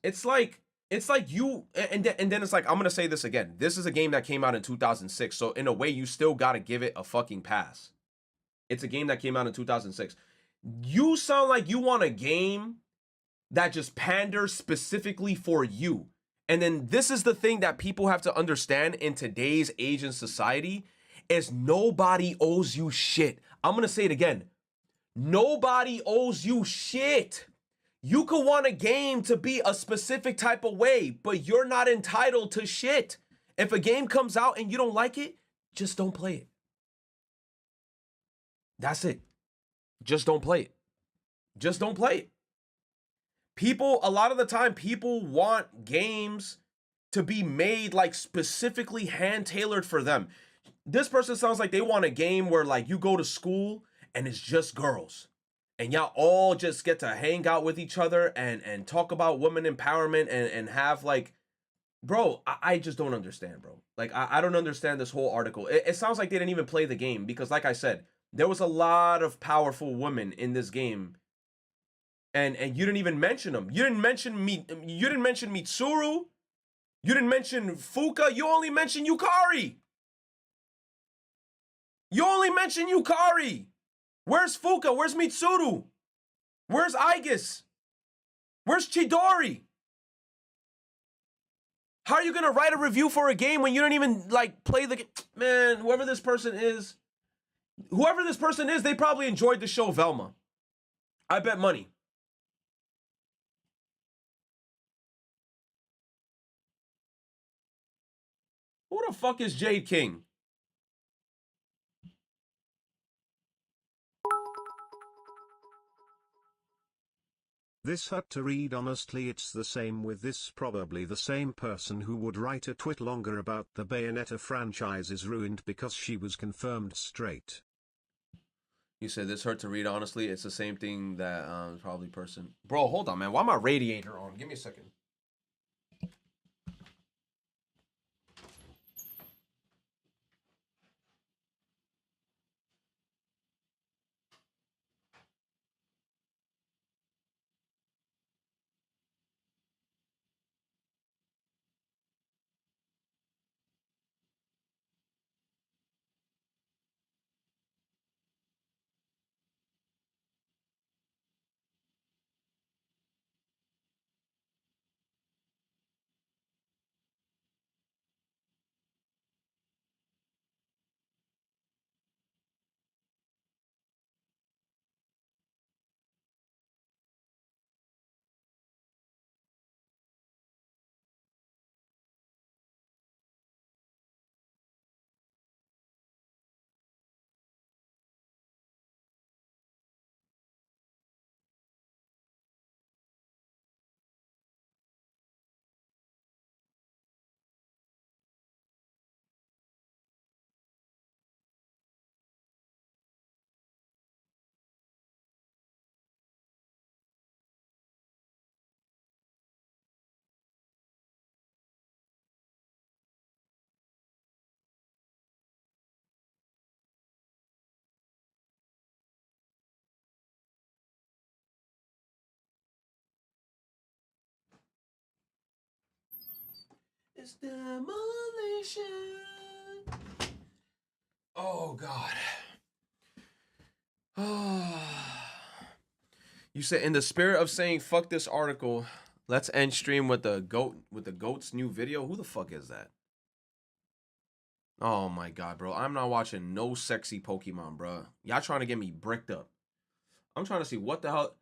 It's like you, and then it's like, I'm gonna say this again. This is a game that came out in 2006, so in a way, you still gotta give it a fucking pass. It's a game that came out in 2006. You sound like you want a game that just panders specifically for you. And then this is the thing that people have to understand in today's age and society is nobody owes you shit. I'm gonna say it again. Nobody owes you shit. You could want a game to be a specific type of way, but you're not entitled to shit. If a game comes out and you don't like it, just don't play it. That's it. Just don't play it. Just don't play it. People, a lot of the time, people want games to be made like specifically hand-tailored for them. This person sounds like they want a game where like you go to school and it's just girls. and y'all all just get to hang out with each other and talk about women empowerment and have like, bro, I just don't understand, bro. Like, I don't understand this whole article. It sounds like they didn't even play the game because, like I said, there was a lot of powerful women in this game, and you didn't even mention them. You didn't mention me. You didn't mention Mitsuru. You didn't mention Fuka. You only mentioned Yukari. You only mentioned Yukari. Where's Fuka? Where's Mitsuru? Where's Aigis? Where's Chidori? How are you gonna write a review for a game when you don't even like play the game? Man, whoever this person is, they probably enjoyed the show Velma. I bet money. Who the fuck is Jade King? This hurt to read. Honestly, it's the same with this. Probably the same person who would write a twit longer about the Bayonetta franchise is ruined because she was confirmed straight. You said this hurt to read. Honestly, it's the same thing that probably person. Bro, hold on, man. Why my radiator on? Give me a second. It's demolition. Oh God. You said in the spirit of saying fuck this article, let's end stream with the goat's new video. Who the fuck is that? Oh my God, bro. I'm not watching no sexy Pokemon, bro. Y'all trying to get me bricked up. I'm trying to see what the hell.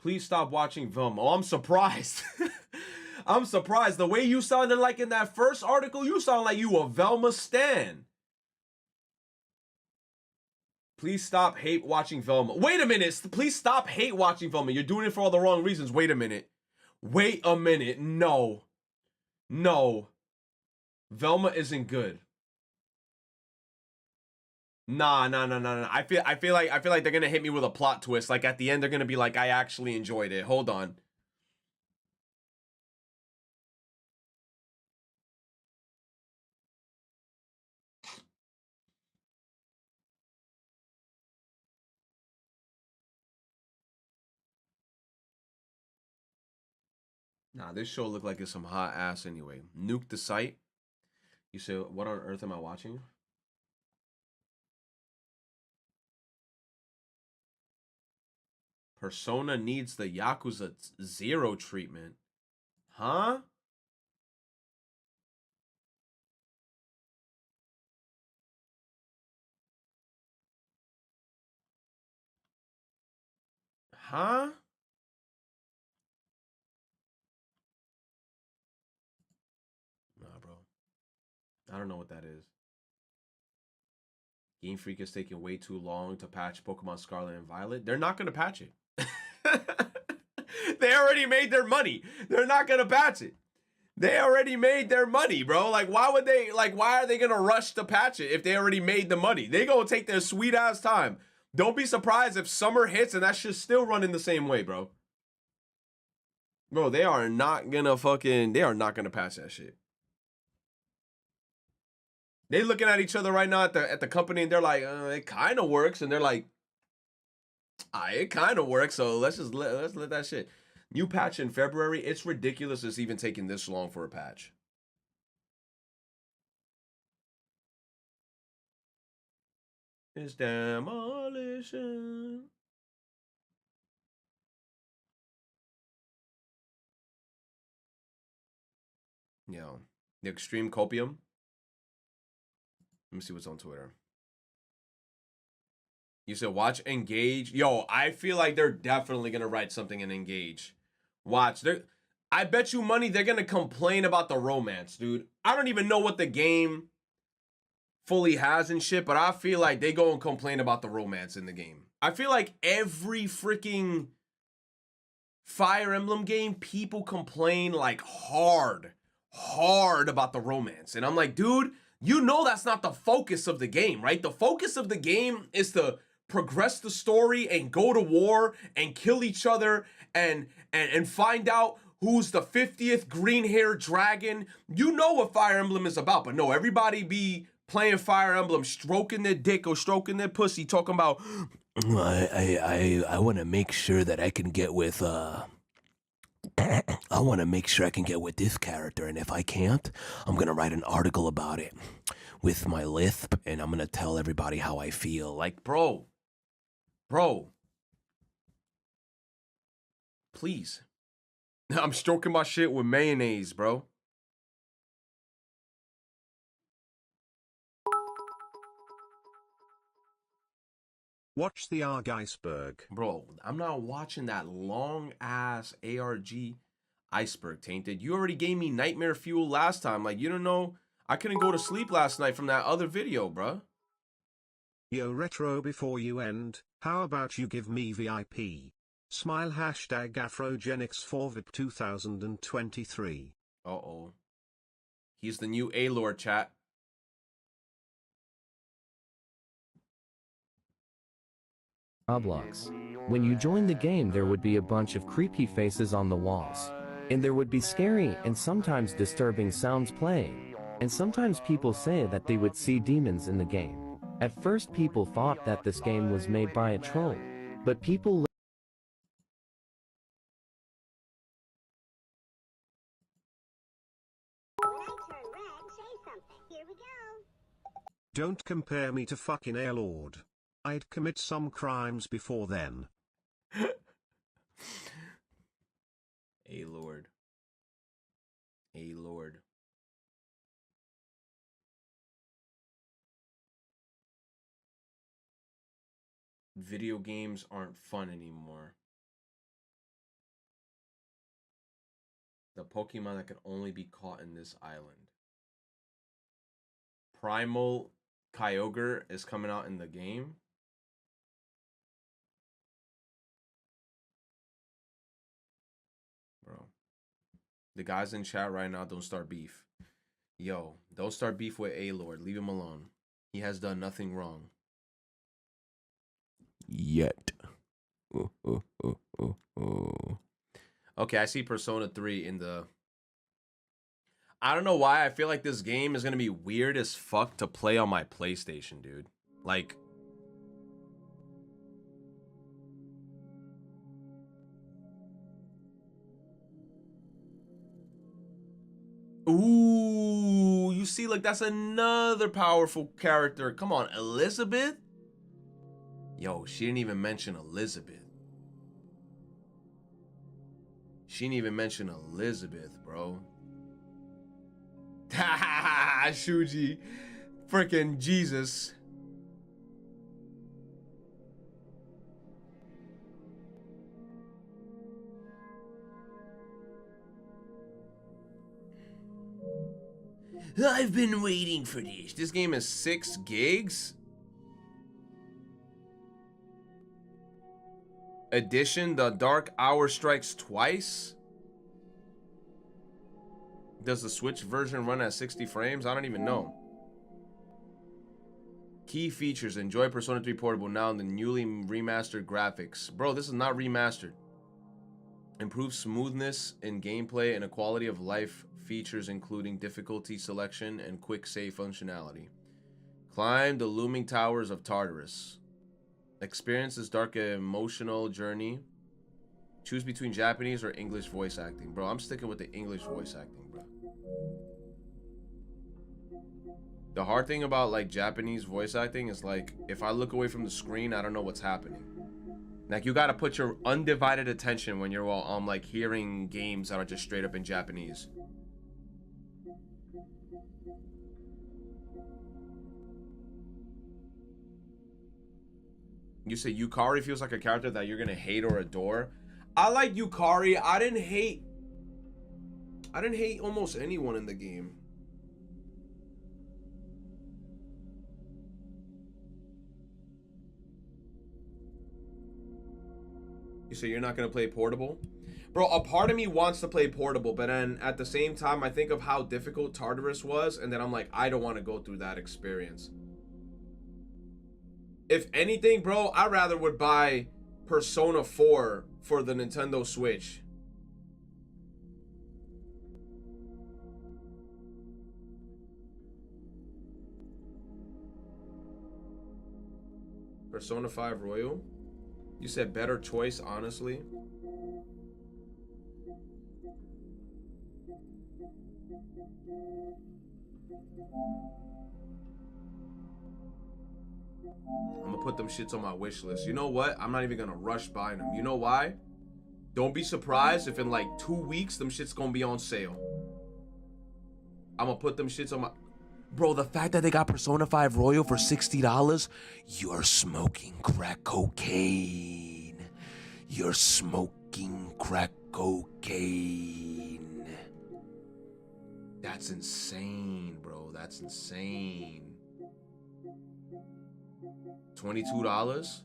Please stop watching Velma. Oh, I'm surprised. I'm surprised. The way you sounded like in that first article, you sound like you a Velma stan. Please stop hate watching Velma. Wait a minute. Please stop hate watching Velma. You're doing it for all the wrong reasons. Wait a minute. Wait a minute. No. No. Velma isn't good. Nah. I feel like they're gonna hit me with a plot twist. Like at the end, they're gonna be like, I actually enjoyed it. Hold on. Nah, this show looked like it's some hot ass anyway. Nuke the site. You said, what on earth am I watching? Persona needs the Yakuza 0 treatment. Huh? Huh? Nah, bro. I don't know what that is. Game Freak is taking way too long to patch Pokemon Scarlet and Violet. They're not going to patch it. They already made their money. They're not going to patch it. They already made their money, bro. Like, why would they, like, why are they going to rush to patch it if they already made the money? They going to take their sweet ass time. Don't be surprised if summer hits and that shit's still running the same way, bro. Bro, they are not gonna patch that shit. They looking at each other right now at the company and they're like, it kind of works. And they're like, it kind of works. So let's let that shit. New patch in February. It's ridiculous it's even taking this long for a patch. It's demolition. Yo, the extreme copium. Let me see what's on Twitter. You said watch Engage. Yo, I feel like they're definitely gonna write something in Engage. Watch. I bet you money they're gonna complain about the romance, dude. I don't even know what the game fully has and shit, but I feel like they go and complain about the romance in the game. I feel like every freaking Fire Emblem game, people complain like hard about the romance. And I'm like, dude, you know that's not the focus of the game, right? The focus of the game is to progress the story and go to war and kill each other and find out who's the 50th green-haired dragon. You know what Fire Emblem is about, but no, everybody be playing Fire Emblem, stroking their dick or stroking their pussy, talking about, I want to make sure that I can get with, I want to make sure I can get with this character, and if I can't, I'm going to write an article about it with my lisp, and I'm going to tell everybody how I feel. Like, bro, please. I'm stroking my shit with mayonnaise, bro. Watch the iceberg. Bro, I'm not watching that long-ass ARG iceberg, Tainted. You already gave me nightmare fuel last time. Like, you don't know, I couldn't go to sleep last night from that other video, bro. Yo, Retro, before you end, how about you give me VIP? Smile hashtag Afrogenics for VIP 2023. Uh-oh. He's the new A-Lord, chat. Roblox. When you joined the game, there would be a bunch of creepy faces on the walls. And there would be scary and sometimes disturbing sounds playing. And sometimes people say that they would see demons in the game. At first people thought that this game was made by a troll. But people Don't compare me to fucking A-Lord. I'd commit some crimes before then. A-Lord. A-Lord. Video games aren't fun anymore. The Pokemon that can only be caught in this island. Primal Kyogre is coming out in the game. Bro. The guys in chat right now, don't start beef. Yo, don't start beef with A-Lord. Leave him alone. He has done nothing wrong. Yet. Okay, I see Persona 3 in the... I don't know why. I feel like this game is going to be weird as fuck to play on my PlayStation, dude. Like... Ooh, you see, like, that's another powerful character. Come on, Elizabeth? Yo, she didn't even mention Elizabeth. She didn't even mention Elizabeth, bro. Shuji. Freaking Jesus. I've been waiting for this. This game is 6 gigs? Edition, the Dark Hour strikes twice? Does the Switch version run at 60 frames? I don't even know. Key features. Enjoy Persona 3 Portable now in the newly remastered graphics. Bro, this is not remastered. Improved smoothness in gameplay and a quality of life features including difficulty selection and quick save functionality. Climb the looming towers of Tartarus. Experience this dark emotional journey. Choose between Japanese or English voice acting. Bro, I'm sticking with the English voice acting, bro. The hard thing about like Japanese voice acting is like if I look away from the screen, I don't know what's happening. Like you gotta put your undivided attention when you're like hearing games that are just straight up in Japanese. You say Yukari feels like a character that you're gonna hate or adore. I like Yukari. I didn't hate almost anyone in the game. You say you're not gonna play Portable? Bro, a part of me wants to play Portable, but then at the same time I think of how difficult Tartarus was, and then I'm like, I don't want to go through that experience. If anything, bro, I rather would buy Persona 4 for the Nintendo Switch. Persona 5 Royal? You said better choice, honestly. I'm gonna put them shits on my wish list. You know what? I'm not even gonna rush buying them. You know why? Don't be surprised if in like 2 weeks them shits gonna be on sale. I'm gonna put them shits on my... Bro, the fact that they got Persona 5 Royal for $60, you're smoking crack cocaine. You're smoking crack cocaine. That's insane, bro. That's insane. $22?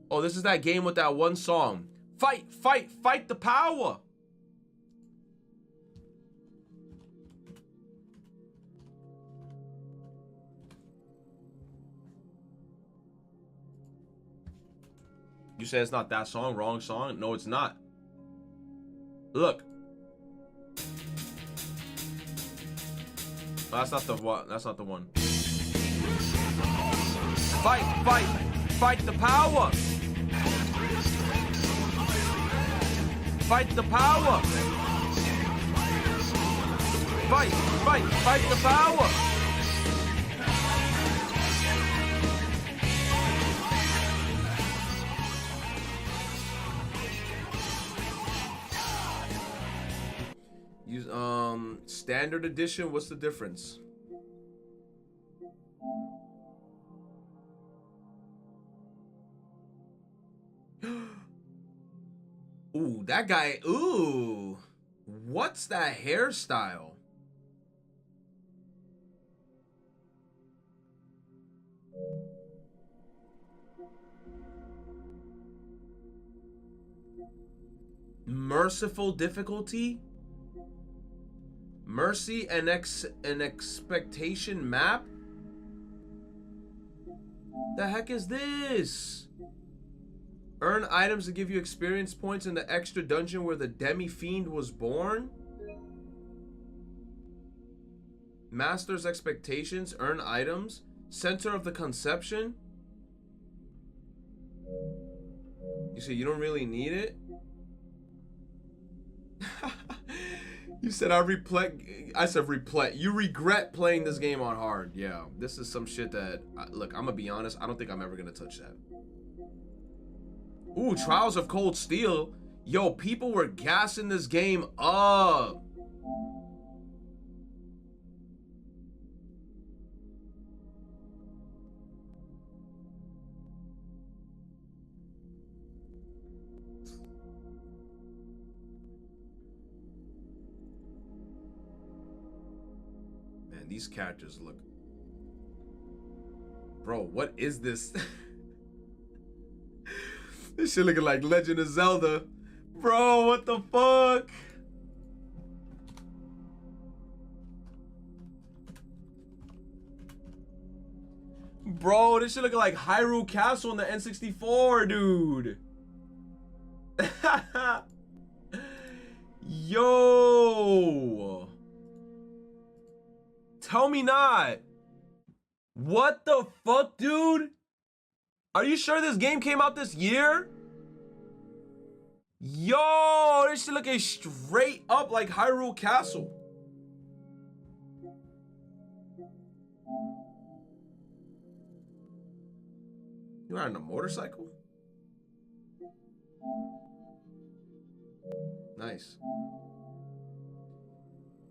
Oh, this is that game with that one song. Fight, fight, fight the power. You say it's not that song, wrong song? No, it's not. Look. Oh, that's not the one. That's not the one. Fight, fight, fight the power. Fight the power. Fight, fight, fight the power. Use standard edition. What's the difference? Ooh, that guy. Ooh, what's that hairstyle? Merciful difficulty? Mercy and expectation map? The heck is this? Earn items to give you experience points in the extra dungeon where the demi-fiend was born? Master's expectations, earn items, center of the conception? You say you don't really need it? You said I said replay. You regret playing this game on hard. Yeah, this is some shit that, look, I'm gonna be honest, I don't think I'm ever gonna touch that. Ooh, Trials of Cold Steel. Yo, people were gassing this game up. Man, these characters look... Bro, what is this? This shit looking like Legend of Zelda. Bro, what the fuck? Bro, this shit looking like Hyrule Castle in the N64, dude. Yo. Tell me not. What the fuck, dude? Are you sure this game came out this year? Yo, this shit looking straight up like Hyrule Castle. You riding a motorcycle? Nice.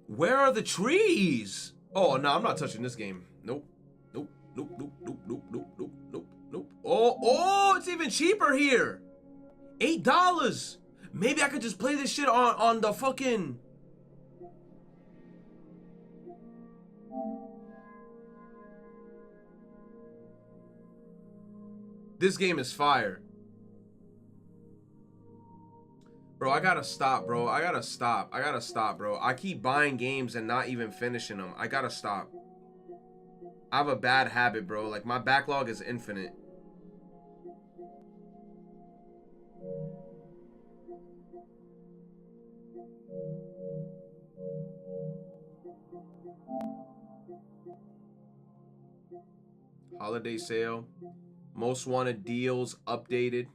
Where are the trees? Oh, no, I'm not touching this game. Nope. Nope. Nope. Nope. Nope. Nope. Nope. Nope. Nope. Nope. Oh, it's even cheaper here. $8. Maybe I could just play this shit on the fucking... This game is fire. Bro, I gotta stop, bro. I gotta stop, bro. I keep buying games and not even finishing them. I gotta stop. I have a bad habit, bro. Like, my backlog is infinite. Holiday sale. Most wanted deals updated.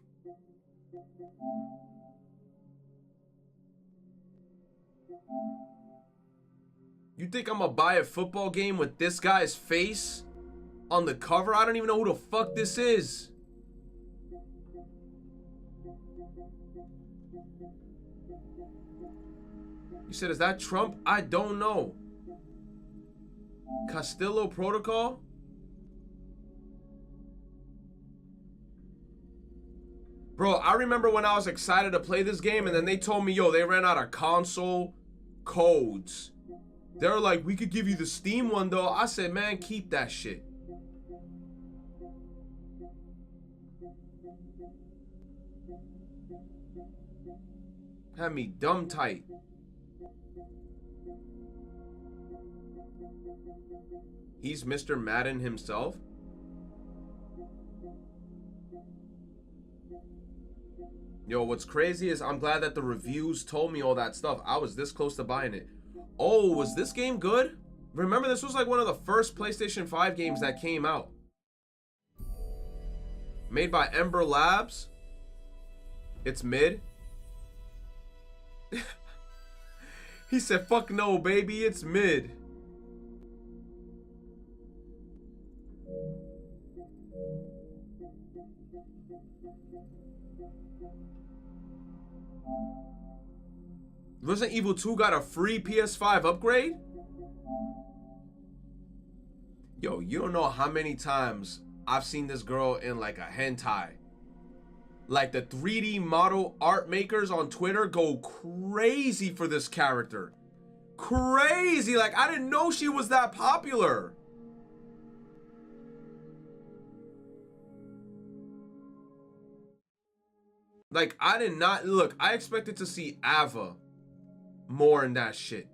You think I'm gonna buy a football game with this guy's face on the cover? I don't even know who the fuck this is. You said, is that Trump? I don't know. Castillo Protocol? Bro, I remember when I was excited to play this game and then they told me, yo, they ran out of console codes. They're like, we could give you the Steam one though. I said, man, keep that shit. Had me dumb tight. He's Mr. Madden himself? Yo, what's crazy is I'm glad that the reviews told me all that stuff. I was this close to buying it. Oh, was this game good? Remember, this was like one of the first PlayStation 5 games that came out. Made by Ember Labs. It's mid. He said, fuck no, baby, it's mid. Resident Evil 2 got a free PS5 upgrade? Yo, you don't know how many times I've seen this girl in like a hentai. Like, the 3D model art makers on Twitter go crazy for this character. Crazy! Like, I didn't know she was that popular. Like, I did not... Look, I expected to see Ava more in that shit.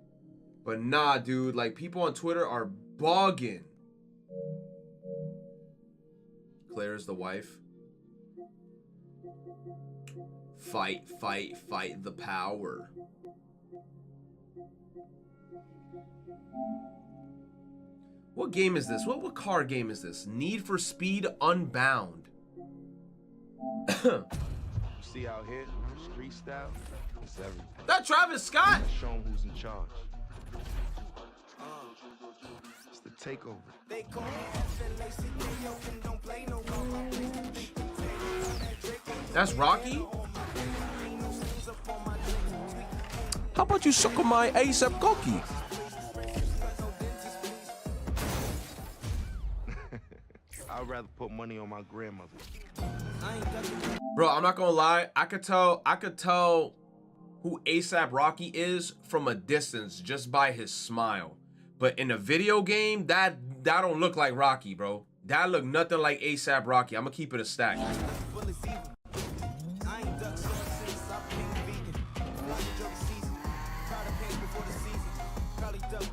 But nah, dude. Like, people on Twitter are bugging. Claire's the wife. Fight, fight, fight the power. What game is this? What car game is this? Need for Speed Unbound. See out here, street style, it's everything. That Travis Scott? Show 'em who's in charge. It's the takeover. That's Rocky? How about you suck on my ASAP cookie? I'd rather put money on my grandmother. Bro, I'm not gonna lie. I could tell who ASAP Rocky is from a distance just by his smile. But in a video game, that don't look like Rocky, bro. That look nothing like ASAP Rocky. I'm gonna keep it a stack.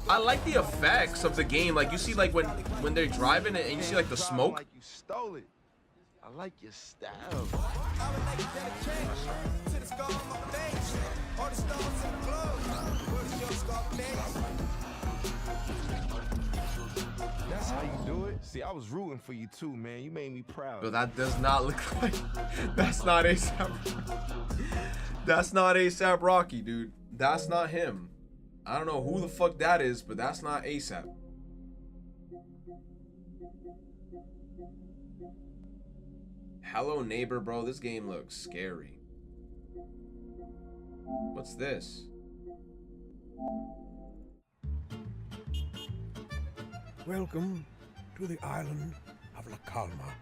I like the effects of the game. Like you see, like when they're driving it, and you see like the smoke. Like you stole it. I like your style. That's how you do it. See, I was rooting for you too, man. You made me proud. But that does not look like. That's not ASAP. That's not ASAP Rocky, dude. That's not him. I don't know who the fuck that is, but that's not ASAP. Hello neighbor, bro. This game looks scary. What's this? Welcome to the island of La Calma,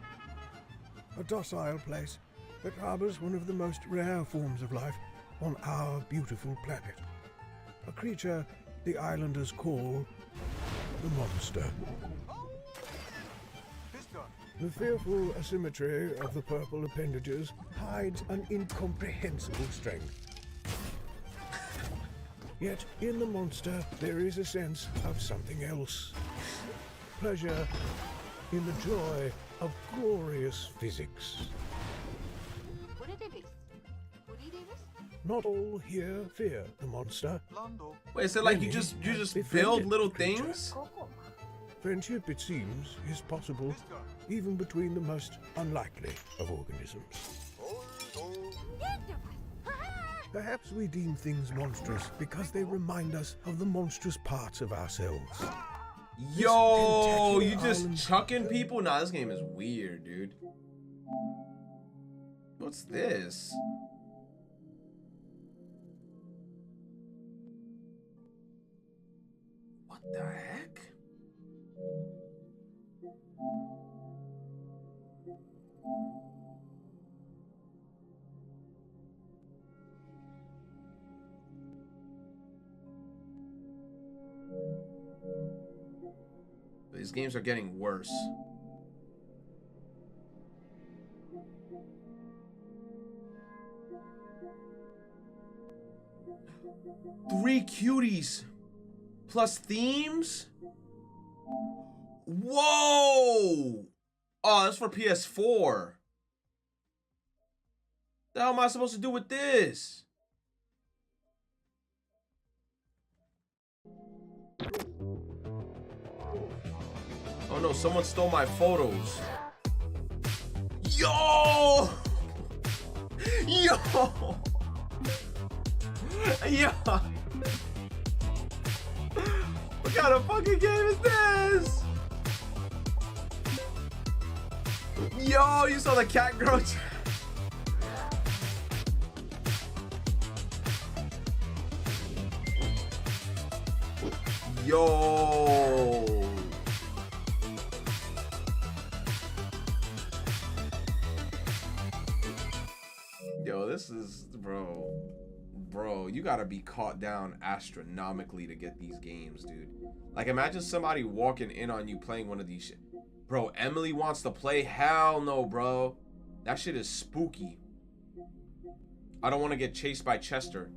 a docile place that harbors one of the most rare forms of life on our beautiful planet. A creature the islanders call the monster. The fearful asymmetry of the purple appendages hides an incomprehensible strength. Yet in the monster there is a sense of something else. Pleasure in the joy of glorious physics. Not all here fear the monster. Wait, is it like you just build little things? Friendship, it seems, is possible even between the most unlikely of organisms. Perhaps we deem things monstrous because they remind us of the monstrous parts of ourselves. Yo, you just chucking people? Nah, this game is weird, dude. What's this? What the heck? These games are getting worse. Three cuties plus themes? Whoa! Oh, that's for PS4. The hell am I supposed to do with this? Oh no, someone stole my photos. Yo! Yo! Yo! What kind of fucking game is this? Yo, you saw the cat girl? Yo! Yo, this is, bro, you gotta be caught down astronomically to get these games, dude. Like, imagine somebody walking in on you playing one of these shit. Bro, Emily wants to play? Hell no, bro. That shit is spooky. I don't want to get chased by Chester.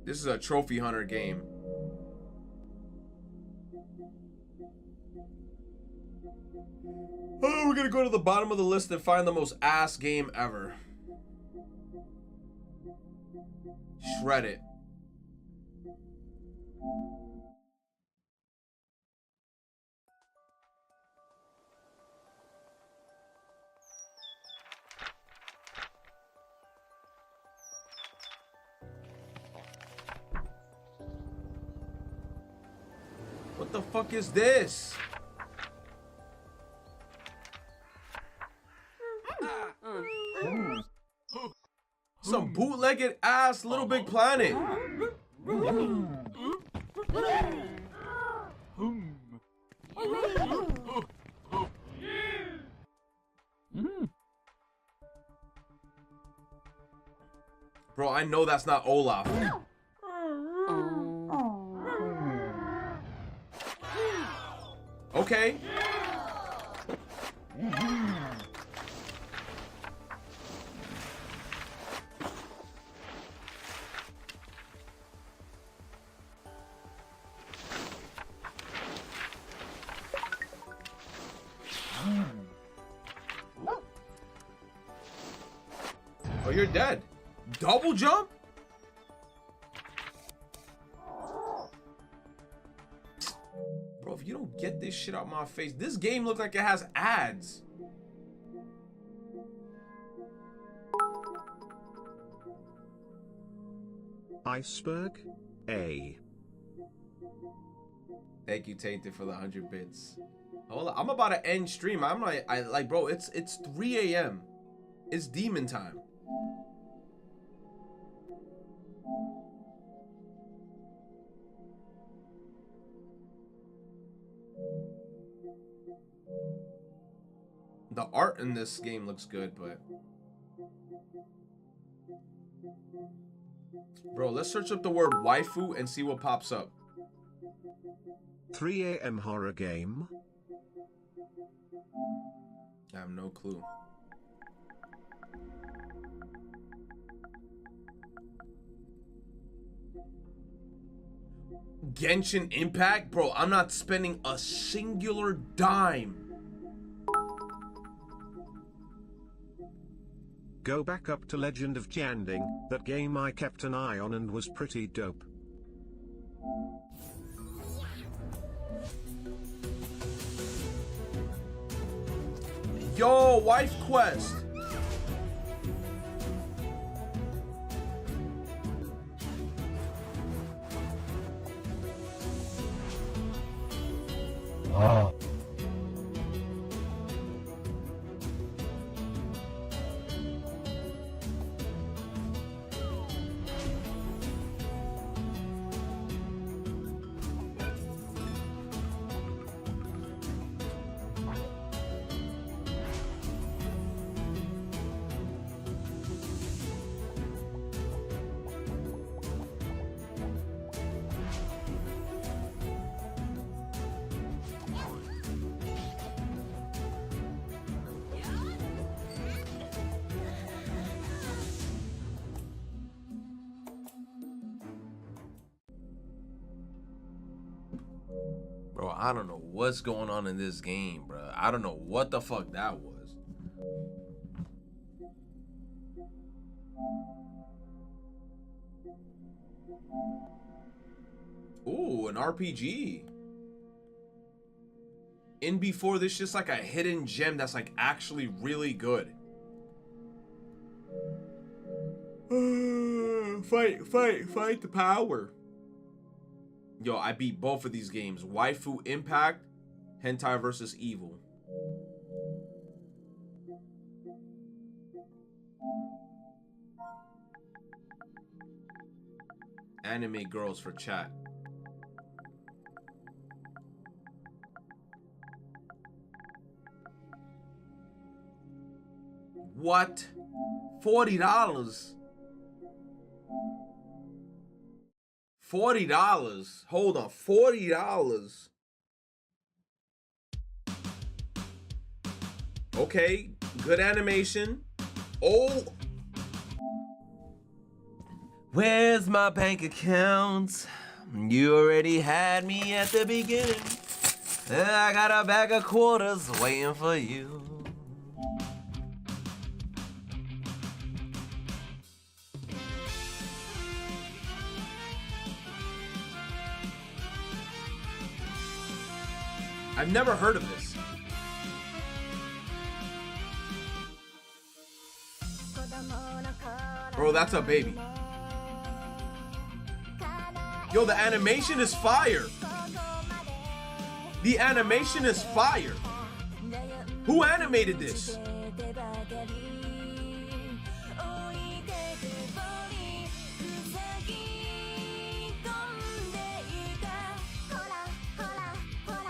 This is a trophy hunter game. Oh, we're gonna go to the bottom of the list and find the most ass game ever. Shred it. What the fuck is this? Some bootlegged ass Little Big Planet. Bro, I know that's not Olaf. Okay. Oh, you're dead. Double jump? Bro, if you don't get this shit out my face, this game looks like it has ads. Iceberg? A. Thank you, Tainted, for the 100 bits. Hold on, I'm about to end stream. I'm like, bro, it's 3 a.m. It's demon time. The art in this game looks good, but bro, let's search up the word waifu and see what pops up. 3 a.m. horror game? I have no clue. Genshin Impact? Bro, I'm not spending a singular dime. Go back up to Legend of Jianding, that game I kept an eye on and was pretty dope. Yo, Wife Quest. Oh. Bro, I don't know what's going on in this game, bro. I don't know what the fuck that was. Ooh, an RPG. In before this, just like a hidden gem that's like actually really good. Fight the power. Yo, I beat both of these games. Waifu Impact, Hentai vs. Evil. Anime girls for chat. What? $40? $40. Hold on, $40. Okay, good animation. Oh. Where's my bank account? You already had me at the beginning. I got a bag of quarters waiting for you. I've never heard of this. Bro, that's a baby. Yo, the animation is fire. The animation is fire. Who animated this?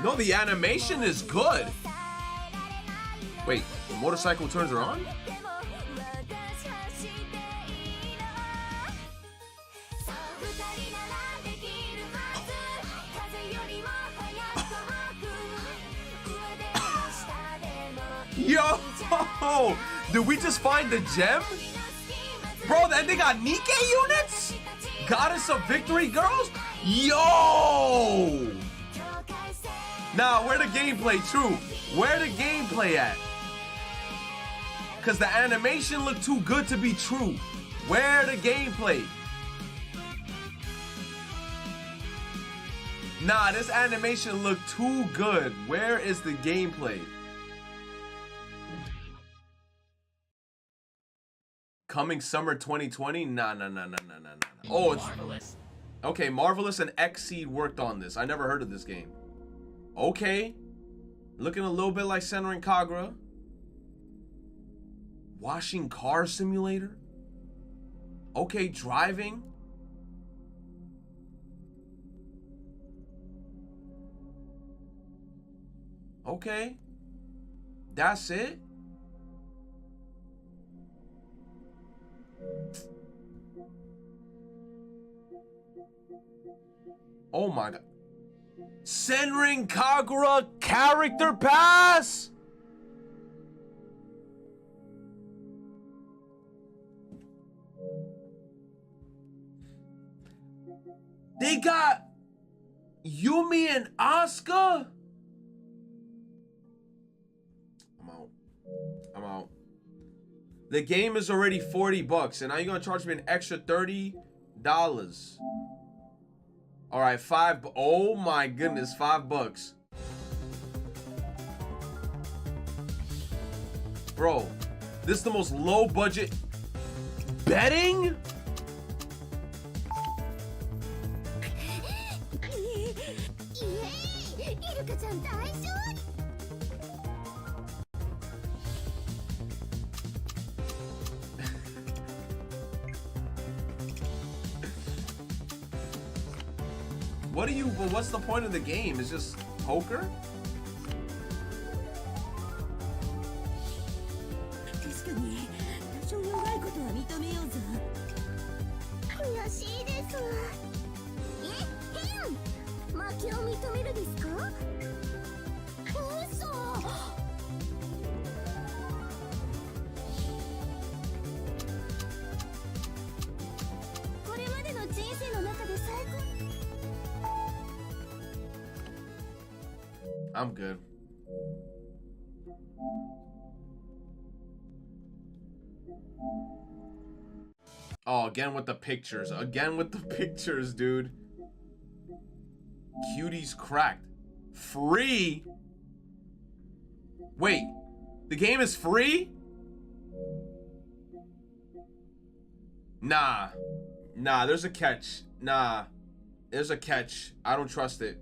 No, the animation is good. Wait, the motorcycle turns her on? Yo! Did we just find the gem? Bro, then they got Nike units? Goddess of Victory girls? Yo! Nah, where the gameplay? True. Where the gameplay at? Cause the animation looked too good to be true. Where the gameplay? Nah, this animation looked too good. Where is the gameplay? Coming summer 2020? Nah. Oh, it's Marvelous. Okay, Marvelous and Xseed worked on this. I never heard of this game. Okay. Looking a little bit like Senran Kagura. Washing car simulator? Okay, driving. Okay. That's it? Oh my god. Senran Kagura character pass? They got Yumi and Asuka? I'm out. The game is already $40 and now you're gonna charge me an extra $30. All right, oh my goodness, $5. Bro, this is the most low budget betting? But what's the point of the game? It's just poker? I'm good. Oh, again with the pictures. Again with the pictures, dude. Cutie's cracked. Free? Wait, the game is free? Nah, there's a catch. Nah, there's a catch. I don't trust it.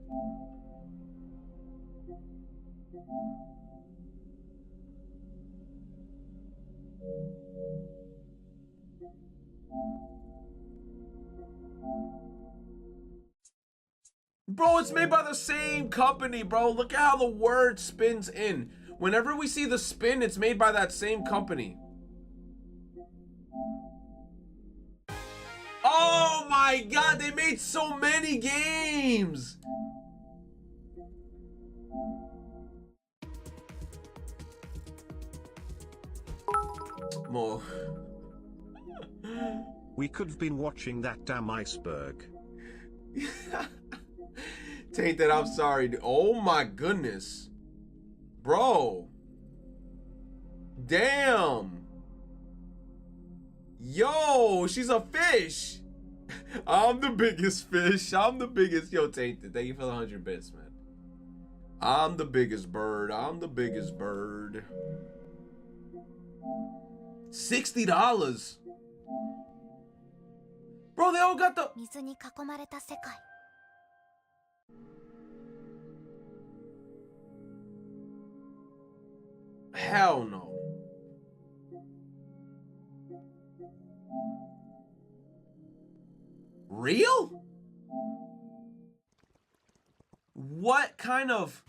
Bro, it's made by the same company, bro. Look at how the word spins in. Whenever we see the spin, it's made by that same company. Oh my god, they made so many games. More. We could have been watching that damn iceberg. Tainted, I'm sorry, dude. Oh my goodness. Bro. Damn. Yo, she's a fish. I'm the biggest fish. I'm the biggest. Yo, Tainted, thank you for the 100 bits, man. I'm the biggest bird. I'm the biggest bird. $60. Bro, they all got the... Hell no. Real? What kind of...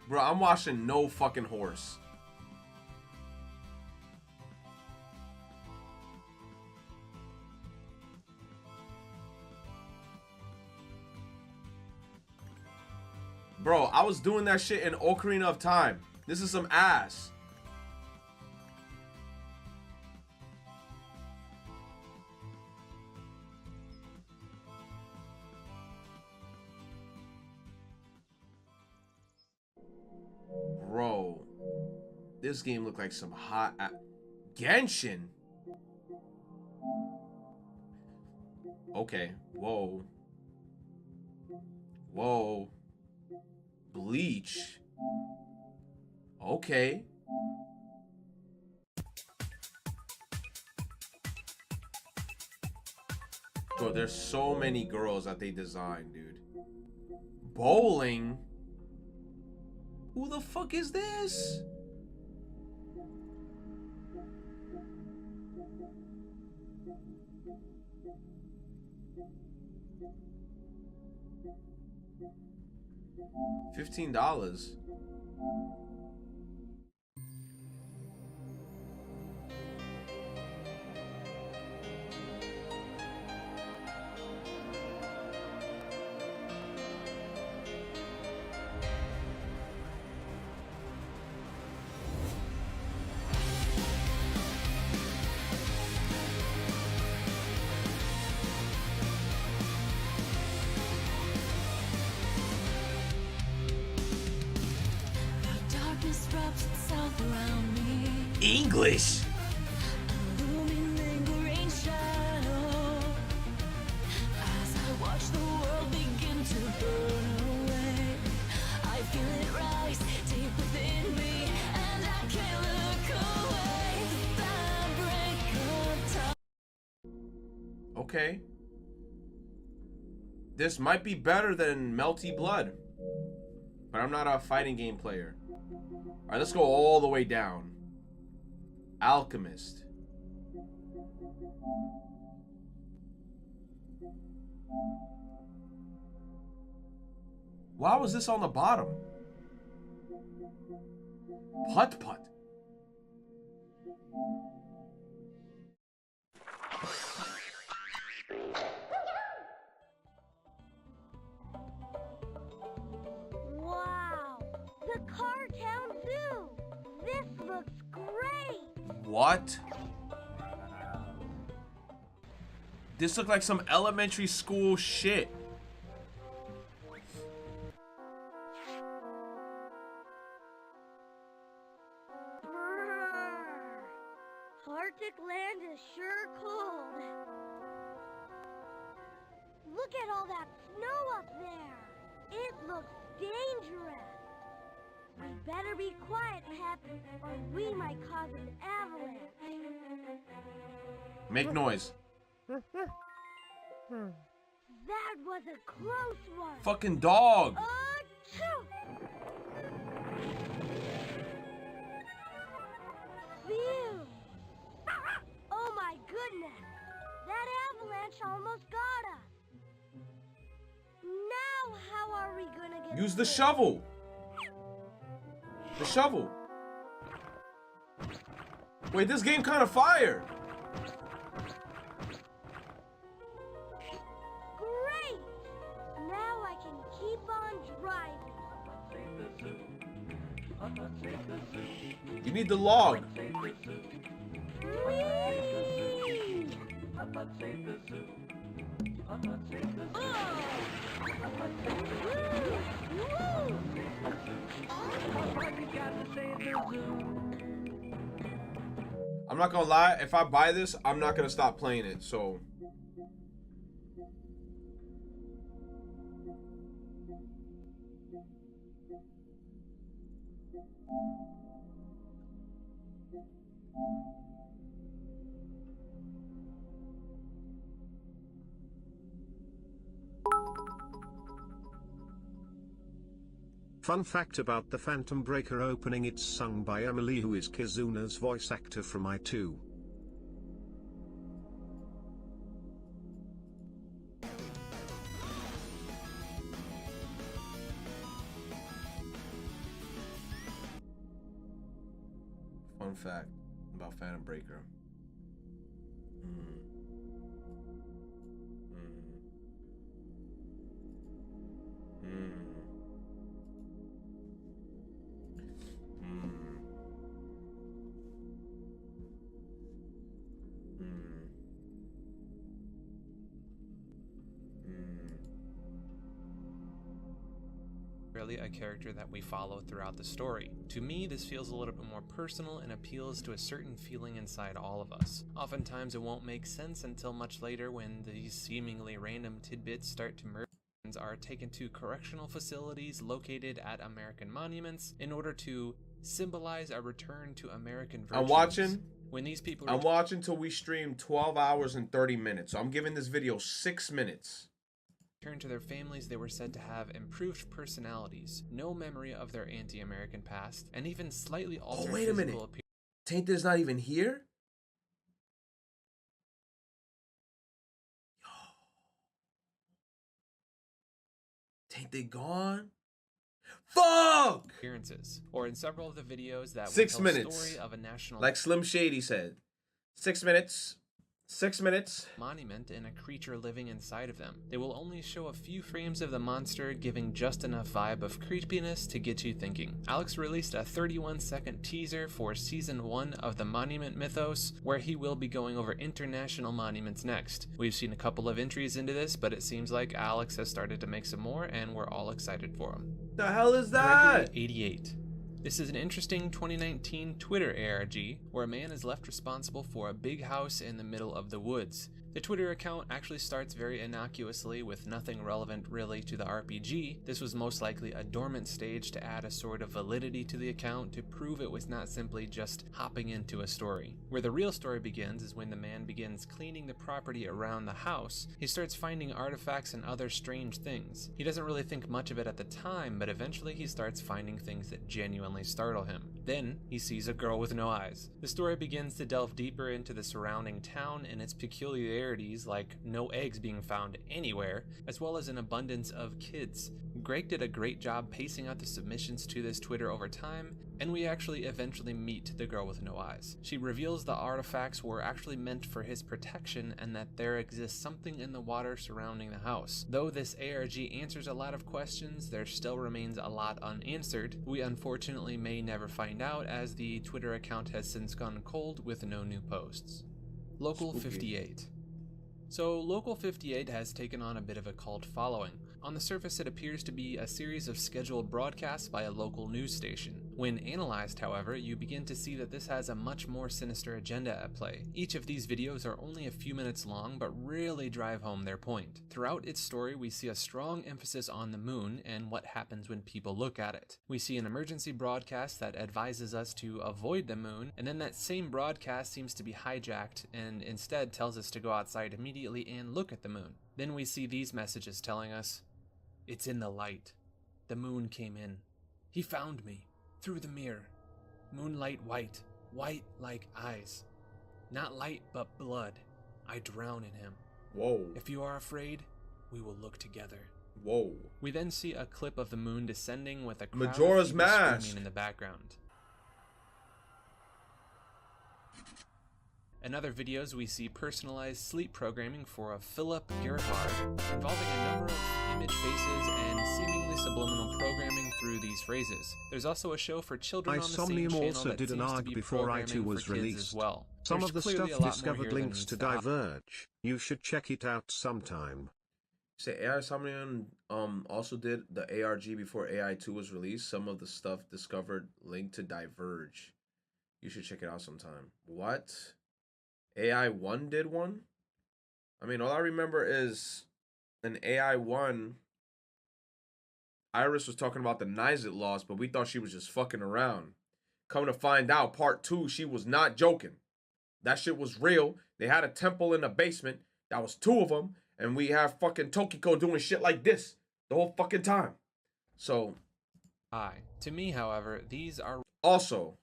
Bro, I'm watching no fucking horse. Bro, I was doing that shit in Ocarina of Time. This is some ass. Bro, this game looked like some hot Genshin. Okay, whoa. Whoa. Bleach. Okay. Bro, there's so many girls that they designed, dude. Bowling? Who the fuck is this? $15. English. Okay. This might be better than Melty Blood, but I'm not a fighting game player. All right, let's go all the way down. Alchemist. Why was this on the bottom? Putt putt. Wow, the Cartown Zoo. This looks great. What? This looked like some elementary school shit. Arctic land is sure cold. Look at all that snow up there. It looks dangerous. We better be quiet, Pep, or we might cause an avalanche. Make noise. That was a close one. Fucking dog. Achoo! Phew! Oh my goodness! That avalanche almost got us. Now how are we gonna get Use the shovel. The shovel. Wait, this game kind of fire. Great! Now I can keep on driving. You need the log. I'm not gonna lie, if I buy this, I'm not gonna stop playing it, so. Fun fact about the Phantom Breaker opening: it's sung by Emily, who is Kizuna's voice actor from I2. Fun fact about Phantom Breaker. necessarily a character that we follow throughout the story. To me, this feels a little bit more personal and appeals to a certain feeling inside all of us. Oftentimes it won't make sense until much later when these seemingly random tidbits start to merge are taken to correctional facilities located at American monuments in order to symbolize a return to American virtues. I'm watching. When these people I'm watching till we stream 12 hours and 30 minutes. So I'm giving this video 6 minutes. Returned to their families, they were said to have improved personalities, no memory of their anti-American past, and even slightly altered wait a minute. physical appearance. Tainted's not even here? Tainted gone? Fuck! Appearances, or in several of the videos that 6 will tell minutes. the story of a national, like Slim Shady said. 6 minutes. 6 minutes. Monument and a creature living inside of them. They will only show a few frames of the monster, giving just enough vibe of creepiness to get you thinking. Alex released a 31-second teaser for Season 1 of the Monument Mythos, where he will be going over international monuments next. We've seen a couple of entries into this, but it seems like Alex has started to make some more, and we're all excited for him. The hell is that? 88. This is an interesting 2019 Twitter ARG, where a man is left responsible for a big house in the middle of the woods. The Twitter account actually starts very innocuously with nothing relevant really to the RPG. This was most likely a dormant stage to add a sort of validity to the account to prove it was not simply just hopping into a story. Where the real story begins is when the man begins cleaning the property around the house. He starts finding artifacts and other strange things. He doesn't really think much of it at the time, but eventually he starts finding things that genuinely startle him. Then he sees a girl with no eyes. The story begins to delve deeper into the surrounding town and its peculiarities, like no eggs being found anywhere, as well as an abundance of kids. Greg did a great job pacing out the submissions to this Twitter over time, and we actually eventually meet the girl with no eyes. She reveals the artifacts were actually meant for his protection and that there exists something in the water surrounding the house. Though this ARG answers a lot of questions, there still remains a lot unanswered. We unfortunately may never find out, as the Twitter account has since gone cold with no new posts. Local 58. So Local 58 has taken on a bit of a cult following. On the surface, it appears to be a series of scheduled broadcasts by a local news station. When analyzed, however, you begin to see that this has a much more sinister agenda at play. Each of these videos are only a few minutes long, but really drive home their point. Throughout its story, we see a strong emphasis on the moon and what happens when people look at it. We see an emergency broadcast that advises us to avoid the moon, and then that same broadcast seems to be hijacked and instead tells us to go outside immediately and look at the moon. Then we see these messages telling us, "It's in the light. The moon came in. He found me. Through the mirror. Moonlight white. White like eyes. Not light but blood. I drown in him. Whoa. If you are afraid, we will look together." Whoa. We then see a clip of the moon descending with a crowd Majora's of people Mask screaming in the background. In other videos, we see personalized sleep programming for a Philip Gerhard, involving a number of image faces and seemingly subliminal programming through these phrases. There's also a show for children on the same Isomnium channel also that did an seems to ARG be before programming I2 was for kids released. as well. Some There's of the clearly stuff a lot more discovered here than links meets to the eye. Diverge. You should check it out sometime. Say AI Somnium also did the ARG before AI2 was released. Some of the stuff discovered linked to Diverge. You should check it out sometime. What? AI1 did one? I mean, all I remember is in AI1, Iris was talking about the Nizit laws, but we thought she was just fucking around. Come to find out, part 2, she was not joking. That shit was real. They had a temple in the basement. That was 2 of them. And we have fucking Tokiko doing shit like this the whole fucking time. So. To me, however, these are also.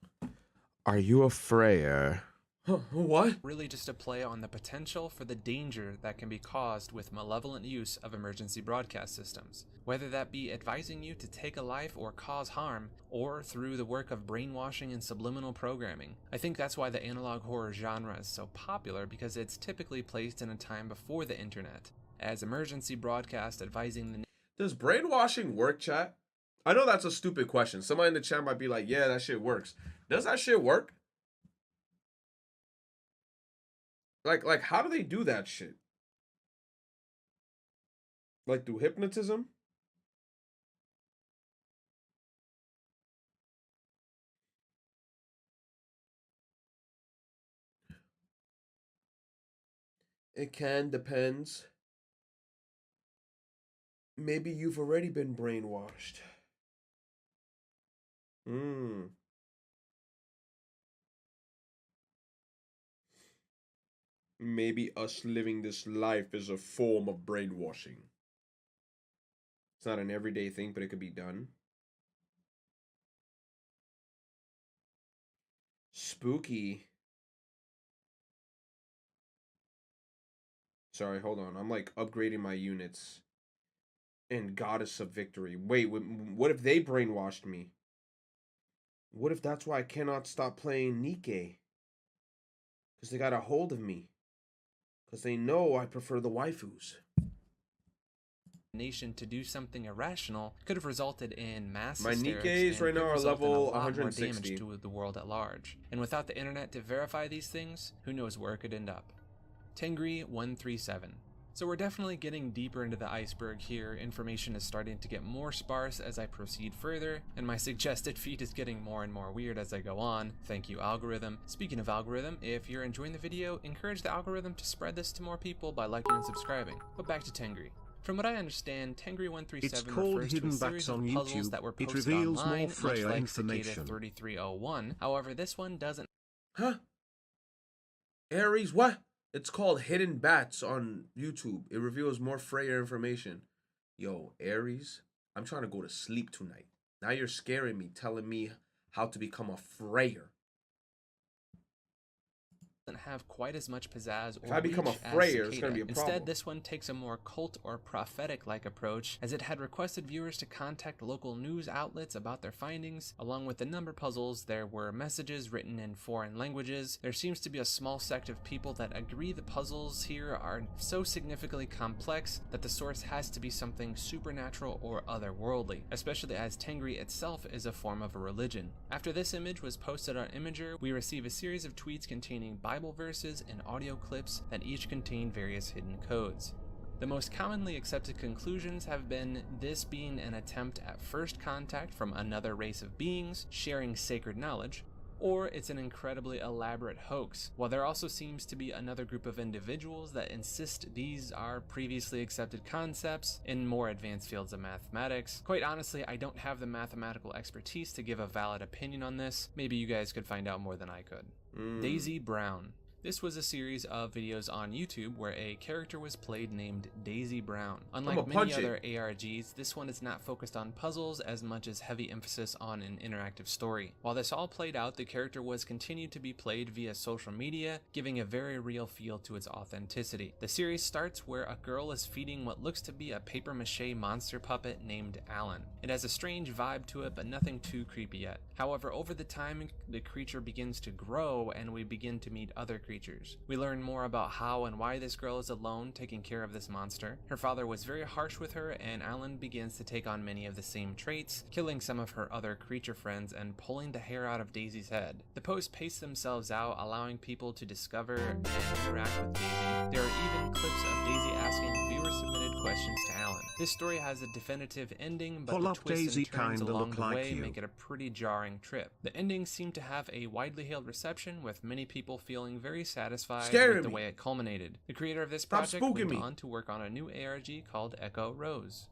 Are you a Freya? What? Really just a play on the potential for the danger that can be caused with malevolent use of emergency broadcast systems. Whether that be advising you to take a life or cause harm, or through the work of brainwashing and subliminal programming. I think that's why the analog horror genre is so popular, because it's typically placed in a time before the internet, as emergency broadcast advising the... Does brainwashing work, chat? I know that's a stupid question. Somebody in the chat might be like, yeah, that shit works. Does that shit work? Like, how do they do that shit? Like, through hypnotism? It can, depends. Maybe you've already been brainwashed. Maybe us living this life is a form of brainwashing. It's not an everyday thing, but it could be done. Spooky. Sorry, hold on. I'm like upgrading my units. And Goddess of Victory. Wait, what if they brainwashed me? What if that's why I cannot stop playing Nikke? Because they got a hold of me. Because they know I prefer the waifus. Nation to do something irrational could have resulted in mass My hysterics Nikkes and right could now are result in a level lot more 160. damage to the world at large. And without the internet to verify these things, who knows where it could end up. Tengri 137. So we're definitely getting deeper into the iceberg here. Information is starting to get more sparse as I proceed further, and my suggested feed is getting more and more weird as I go on. Thank you, algorithm. Speaking of algorithm, if you're enjoying the video, encourage the algorithm to spread this to more people by liking and subscribing. But back to Tengri. From what I understand, Tengri 137 It's called refers to a Hidden series Bats on of puzzles YouTube. that were It posted reveals online, more much Freya like Cicada information. 3301. However, this one doesn't. Huh? Aries, what? It's called Hidden Bats on YouTube. It reveals more Freya information. Yo, Aries, I'm trying to go to sleep tonight. Now you're scaring me, telling me how to become a Freya. Have quite as much pizzazz or if I become a reach as Freya, it's Cicada. gonna be a problem. Instead, this one takes a more cult or prophetic-like approach, as it had requested viewers to contact local news outlets about their findings. Along with the number puzzles, there were messages written in foreign languages. There seems to be a small sect of people that agree the puzzles here are so significantly complex that the source has to be something supernatural or otherworldly, especially as Tengri itself is a form of a religion. After this image was posted on Imager, we receive a series of tweets containing Bible verses and audio clips that each contain various hidden codes. The most commonly accepted conclusions have been this being an attempt at first contact from another race of beings sharing sacred knowledge, or it's an incredibly elaborate hoax, while there also seems to be another group of individuals that insist these are previously accepted concepts in more advanced fields of mathematics. Quite honestly, I don't have the mathematical expertise to give a valid opinion on this. Maybe you guys could find out more than I could. Daisy Brown. This was a series of videos on YouTube where a character was played named Daisy Brown. Unlike many other ARGs, this one is not focused on puzzles as much as heavy emphasis on an interactive story. While this all played out, the character was continued to be played via social media, giving a very real feel to its authenticity. The series starts where a girl is feeding what looks to be a papier-mâché monster puppet named Alan. It has a strange vibe to it, but nothing too creepy yet. However, over the time, the creature begins to grow and we begin to meet other creatures. We learn more about how and why this girl is alone taking care of this monster. Her father was very harsh with her, and Alan begins to take on many of the same traits, killing some of her other creature friends and pulling the hair out of Daisy's head. The posts pace themselves out, allowing people to discover and interact with Daisy. There are even clips of Daisy asking viewer-submitted questions to Alan. This story has a definitive ending, but the twists and turns along the way make it a pretty jarring trip. The endings seem to have a widely hailed reception, with many people feeling very satisfied with the way it culminated. The creator of this project went on to work on a new ARG called Echo Rose.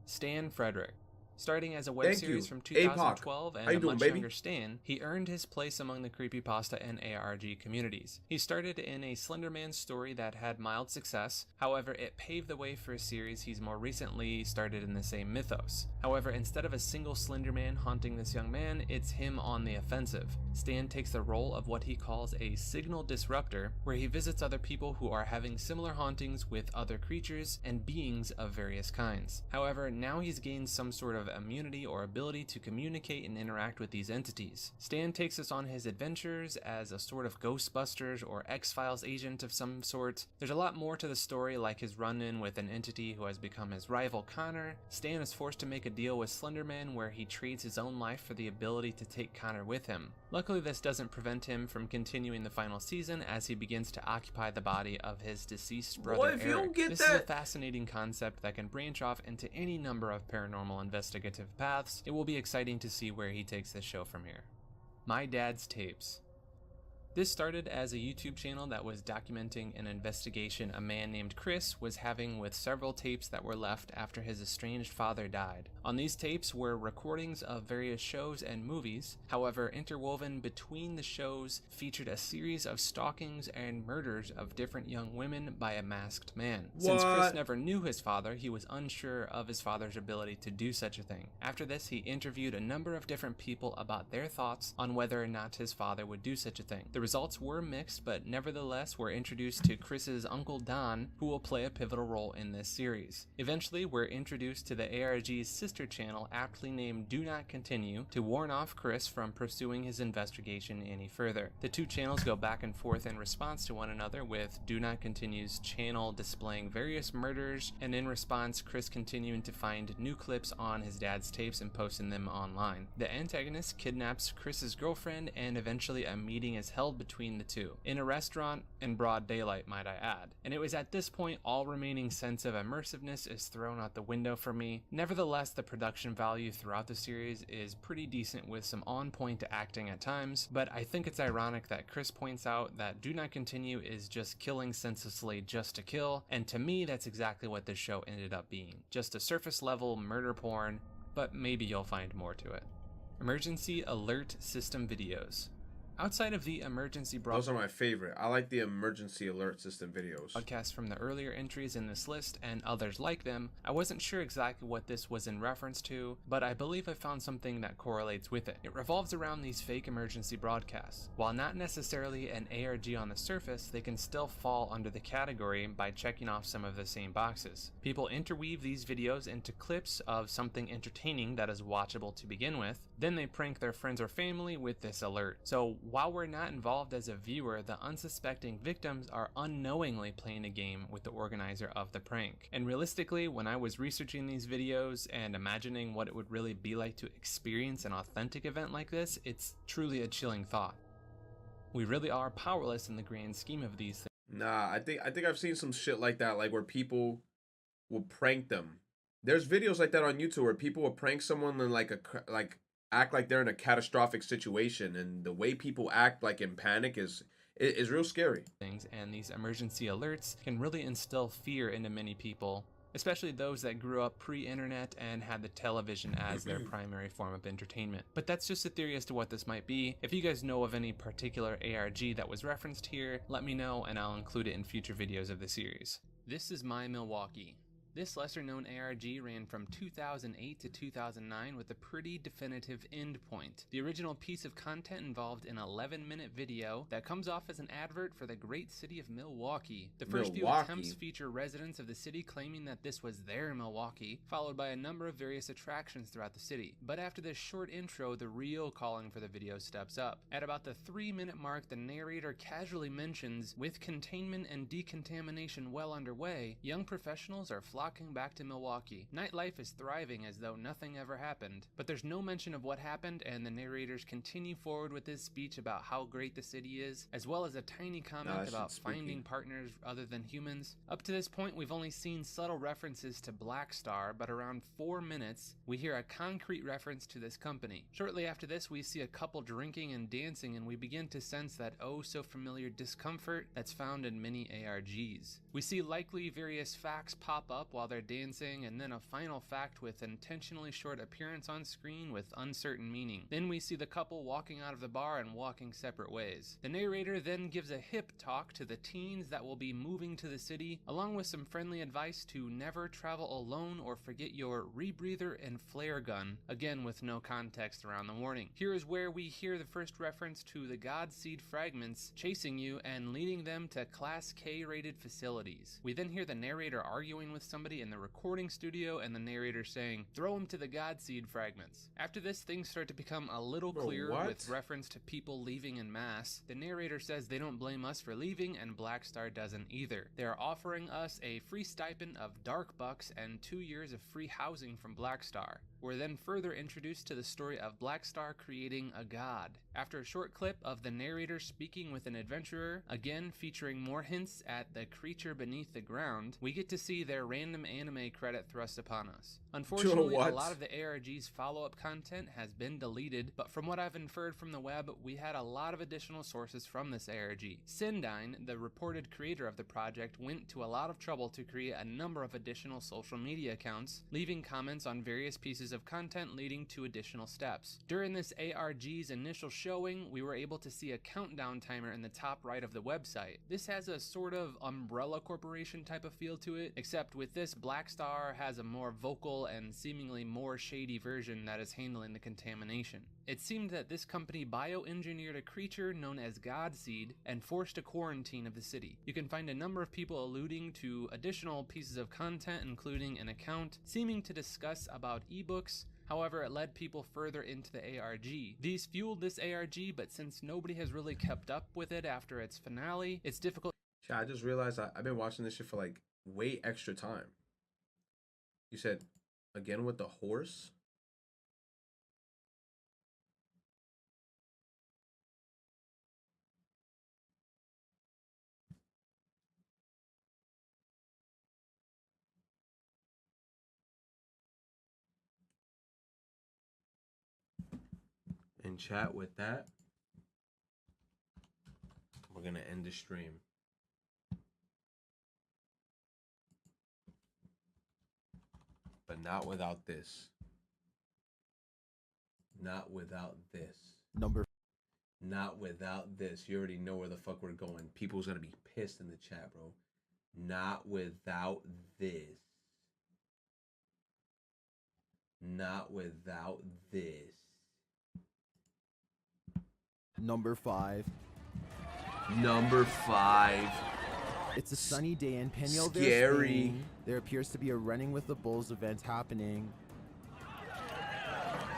Stan Frederick. Starting as a web series from 2012 and a much younger Stan, he earned his place among the creepypasta and ARG communities. He started in a Slender Man story that had mild success. However, it paved the way for a series he's more recently started in the same mythos. However, instead of a single Slender Man haunting this young man, it's him on the offensive. Stan takes the role of what he calls a signal disruptor, where he visits other people who are having similar hauntings with other creatures and beings of various kinds. However, now he's gained some sort of immunity or ability to communicate and interact with these entities. Stan takes us on his adventures as a sort of Ghostbusters or X-Files agent of some sort. There's a lot more to the story, like his run-in with an entity who has become his rival Connor. Stan is forced to make a deal with Slenderman where he trades his own life for the ability to take Connor with him. Luckily, this doesn't prevent him from continuing the final season as he begins to occupy the body of his deceased brother Eric. This is a fascinating concept that can branch off into any number of paranormal investigative paths. It will be exciting to see where he takes this show from here. My Dad's Tapes. This started as a YouTube channel that was documenting an investigation a man named Chris was having with several tapes that were left after his estranged father died. On these tapes were recordings of various shows and movies. However, interwoven between the shows featured a series of stalkings and murders of different young women by a masked man. Since Chris never knew his father, he was unsure of his father's ability to do such a thing. After this, he interviewed a number of different people about their thoughts on whether or not his father would do such a thing. The results were mixed, but nevertheless we're introduced to Chris's uncle Don, who will play a pivotal role in this series. Eventually, we're introduced to the ARG's sister channel, aptly named Do Not Continue, to warn off Chris from pursuing his investigation any further. The two channels go back and forth in response to one another, with Do Not Continue's channel displaying various murders, and in response, Chris continuing to find new clips on his dad's tapes and posting them online. The antagonist kidnaps Chris's girlfriend, and eventually a meeting is held between the two, in a restaurant in broad daylight, might I add. And it was at this point all remaining sense of immersiveness is thrown out the window for me. Nevertheless, the production value throughout the series is pretty decent with some on-point acting at times, but I think it's ironic that Chris points out that Do Not Continue is just killing senselessly just to kill, and to me that's exactly what this show ended up being. Just a surface level murder porn, but maybe you'll find more to it. Emergency alert system videos. Outside of the emergency those are my favorite. I like the emergency alert system videos. Podcasts from the earlier entries in this list and others like them, I wasn't sure exactly what this was in reference to, but I believe I found something that correlates with it. It revolves around these fake emergency broadcasts. While not necessarily an ARG on the surface, they can still fall under the category by checking off some of the same boxes. People interweave these videos into clips of something entertaining that is watchable to begin with, then they prank their friends or family with this alert. So while we're not involved as a viewer, the unsuspecting victims are unknowingly playing a game with the organizer of the prank. And realistically, when I was researching these videos and imagining what it would really be like to experience an authentic event like this, it's truly a chilling thought. We really are powerless in the grand scheme of these things. Nah, I think I've seen some shit like that, like where people will prank them. There's videos like that on YouTube where people will prank someone and act like they're in a catastrophic situation, and the way people act like in panic is real scary. And these emergency alerts can really instill fear into many people, especially those that grew up pre-internet and had the television as their primary form of entertainment. But that's just a theory as to what this might be. If you guys know of any particular ARG that was referenced here, let me know and I'll include it in future videos of the series. This is My Milwaukee. This lesser-known ARG ran from 2008 to 2009 with a pretty definitive end point. The original piece of content involved an 11-minute video that comes off as an advert for the great city of Milwaukee. The first few attempts feature residents of the city claiming that this was their Milwaukee, followed by a number of various attractions throughout the city. But after this short intro, the real calling for the video steps up. At about the 3-minute mark, the narrator casually mentions, with containment and decontamination well underway, young professionals are flocking back to Milwaukee. Nightlife is thriving as though nothing ever happened, but there's no mention of what happened, and the narrators continue forward with his speech about how great the city is, as well as a tiny comment about finding partners other than humans. Up to this point, we've only seen subtle references to Black Star, but around 4 minutes, we hear a concrete reference to this company. Shortly after this, we see a couple drinking and dancing, and we begin to sense that oh so familiar discomfort that's found in many ARGs. We see likely various facts pop up while they're dancing, and then a final fact with intentionally short appearance on screen with uncertain meaning. Then we see the couple walking out of the bar and walking separate ways. The narrator then gives a hip talk to the teens that will be moving to the city, along with some friendly advice to never travel alone or forget your rebreather and flare gun, again with no context around the warning. Here is where we hear the first reference to the Godseed fragments chasing you and leading them to Class K rated facilities. We then hear the narrator arguing with somebody in the recording studio and the narrator saying, "Throw him to the Godseed fragments." After this, things start to become a little clearer with reference to people leaving en masse. The narrator says they don't blame us for leaving, and Black Star doesn't either. They are offering us a free stipend of dark bucks and 2 years of free housing from Black Star. we're then further introduced to the story of Blackstar creating a god. After a short clip of the narrator speaking with an adventurer, again featuring more hints at the creature beneath the ground, we get to see their random anime credit thrust upon us. Unfortunately, a lot of the ARG's follow-up content has been deleted, but from what I've inferred from the web, we had a lot of additional sources from this ARG. Sindine, the reported creator of the project, went to a lot of trouble to create a number of additional social media accounts, leaving comments on various pieces of content leading to additional steps. During this ARG's initial showing, we were able to see a countdown timer in the top right of the website. This has a sort of Umbrella Corporation type of feel to it, except with this, Blackstar has a more vocal and seemingly more shady version that is handling the contamination. It seemed that this company bioengineered a creature known as Godseed and forced a quarantine of the city. You can find a number of people alluding to additional pieces of content, including an account seeming to discuss about ebooks. However, it led people further into the ARG. These fueled this ARG, but since nobody has really kept up with it after its finale, it's difficult. Yeah, I just realized I've been watching this shit for like way extra time. You said, again with the horse? And chat with that, we're gonna end the stream. But not without this. Not without this. Not without this. You already know where the fuck we're going. People's gonna be pissed in the chat, bro. Not without this. Not without this. Number 5. Number 5. It's a sunny day in Peñol. Scary. There appears to be a Running with the Bulls event happening.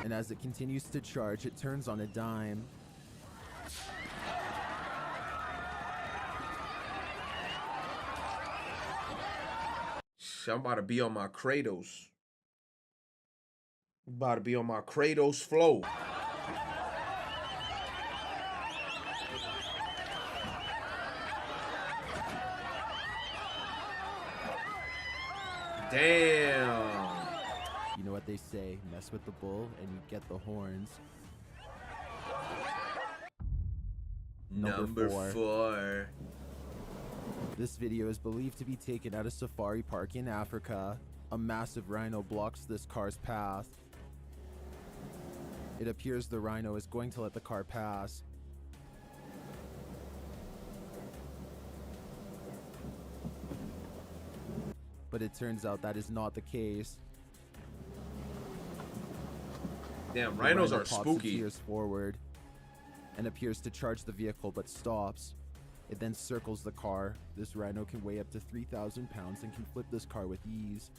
And as it continues to charge, it turns on a dime. I'm about to be on my Kratos. I'm about to be on my Kratos flow. Damn. You know what they say, mess with the bull and you get the horns. Number 4. This video is believed to be taken at a safari park in Africa. A massive rhino blocks this car's path. It appears the rhino is going to let the car pass. But it turns out that is not the case. Damn, rhinos the rhino are pops spooky. Its ears forward and appears to charge the vehicle but stops. It then circles the car. This rhino can weigh up to 3,000 pounds and can flip this car with ease.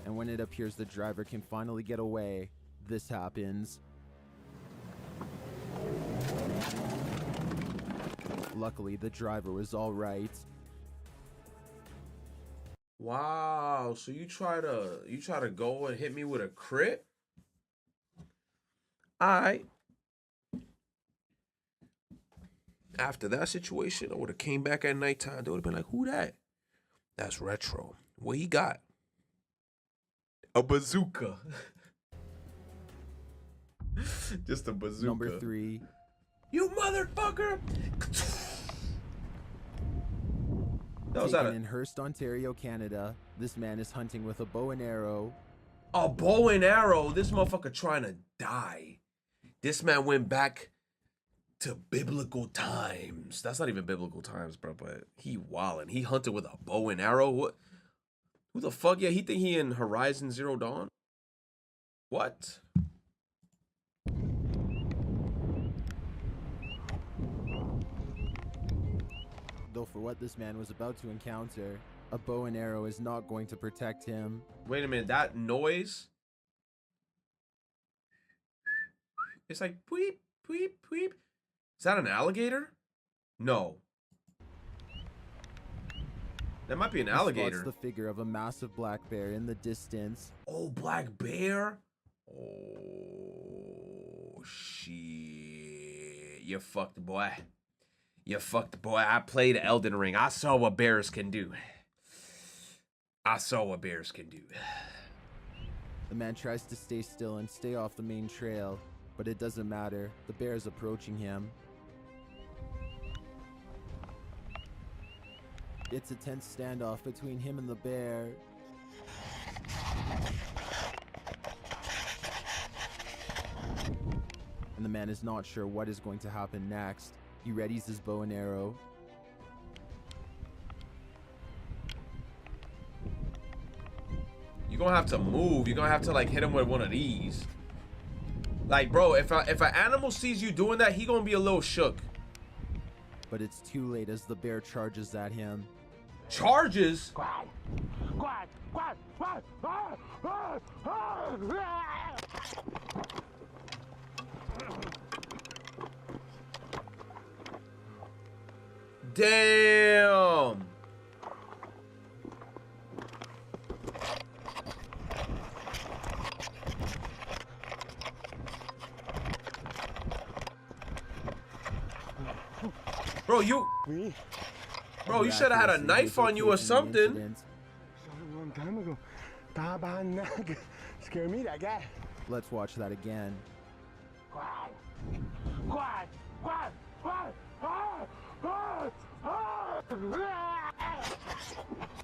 And when it appears the driver can finally get away, this happens. Luckily, the driver was all right. Wow, so you try to go and hit me with a crit? Alright. After that situation, I would have came back at nighttime. They would have been like, who that? That's Retro. What he got? A bazooka. Just a bazooka. Number 3. You motherfucker! That was Taken in Hearst, Ontario, Canada. This man is hunting with a bow and arrow. A bow and arrow? This motherfucker trying to die. This man went back to biblical times. That's not even biblical times, bro, but he wildin'. He hunted with a bow and arrow? What? Who the fuck? Yeah, he think he in Horizon Zero Dawn? What? Though for what this man was about to encounter, a bow and arrow is not going to protect him. Wait a minute, that noise? It's like tweep, tweep, tweep. Is that an alligator? No. That might be an He spots alligator. the figure of a massive black bear in the distance. Oh, black bear? Oh, shit. You fucked, boy. You fucked, boy. I played Elden Ring. I saw what bears can do. I saw what bears can do. The man tries to stay still and stay off the main trail, but it doesn't matter. The bear is approaching him. It's a tense standoff between him and the bear. And the man is not sure what is going to happen next. He readies his bow and arrow. You're gonna have to move. You're gonna have to like hit him with one of these. Like, bro, if an animal sees you doing that, he gonna be a little shook. But it's too late as the bear charges at him. Charges? Damn. Bro, you should have had a knife on you or something. A long time ago. Scare me, that guy. Let's watch that again.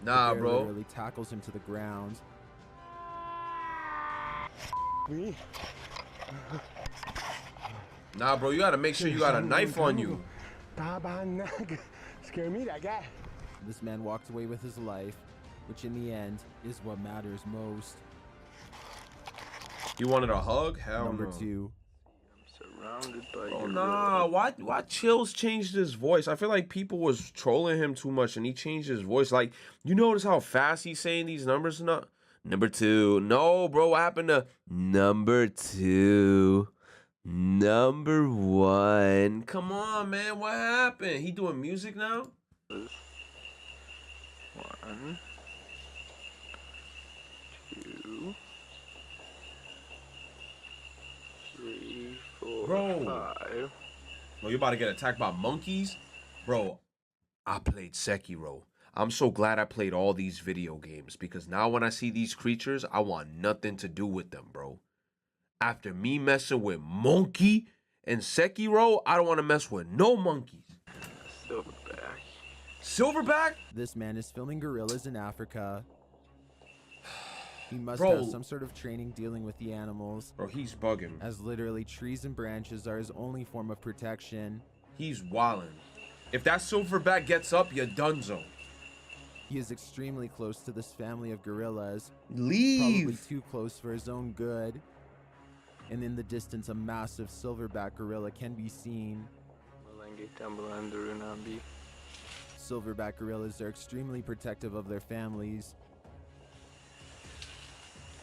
Nah, bear bro. literally tackles him to the ground. Nah, bro, you gotta make sure you got a knife on you. Scare me, that guy. This man walked away with his life, which in the end is what matters most. You wanted a hug? Hell Number no. 2. Surrounded by Oh nah, why Chills changed his voice? I feel like people was trolling him too much and he changed his voice. Like, you notice how fast he's saying these numbers? Not number 2. No, bro, what happened to number 2? Number 1. Come on, man, what happened? He doing music now? 1, 2, 3, 4, Bro. 5. Bro, you about to get attacked by monkeys? Bro, I played Sekiro. I'm so glad I played all these video games because now when I see these creatures, I want nothing to do with them, bro. After me messing with Monkey and Sekiro, I don't want to mess with no monkeys. Silverback. Silverback? This man is filming gorillas in Africa. He must Bro. have some sort of training dealing with the animals, Bro, he's bugging. as literally trees and branches are his only form of protection. He's wildin'. If that silverback gets up, you're donezo. He is extremely close to this family of gorillas, Leave. probably too close for his own good. And in the distance, a massive silverback gorilla can be seen. Silverback gorillas are extremely protective of their families.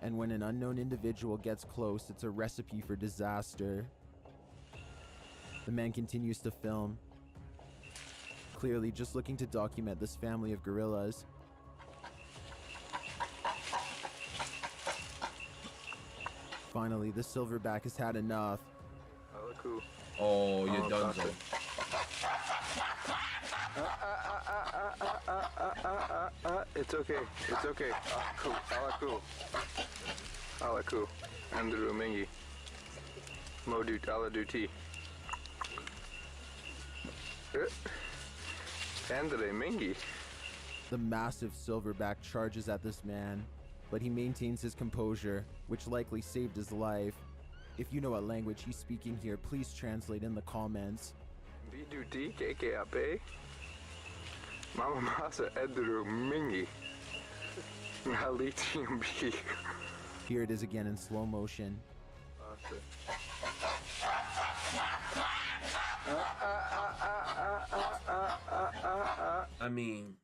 And when an unknown individual gets close, it's a recipe for disaster. The man continues to film, clearly just looking to document this family of gorillas. Finally, the silverback has had enough. Oh, you're donezo. It's okay. It's okay. Alaku. Alaku. Andrew Mingi. Modut Aladuti. Andre Mingi. The massive silverback charges at this man, but he maintains his composure, which likely saved his life. If you know what language he's speaking here, please translate in the comments. Biduti KKAP. Mama Masa Andrew Mingi. Nalitium B. Here it is again in slow motion. I mean,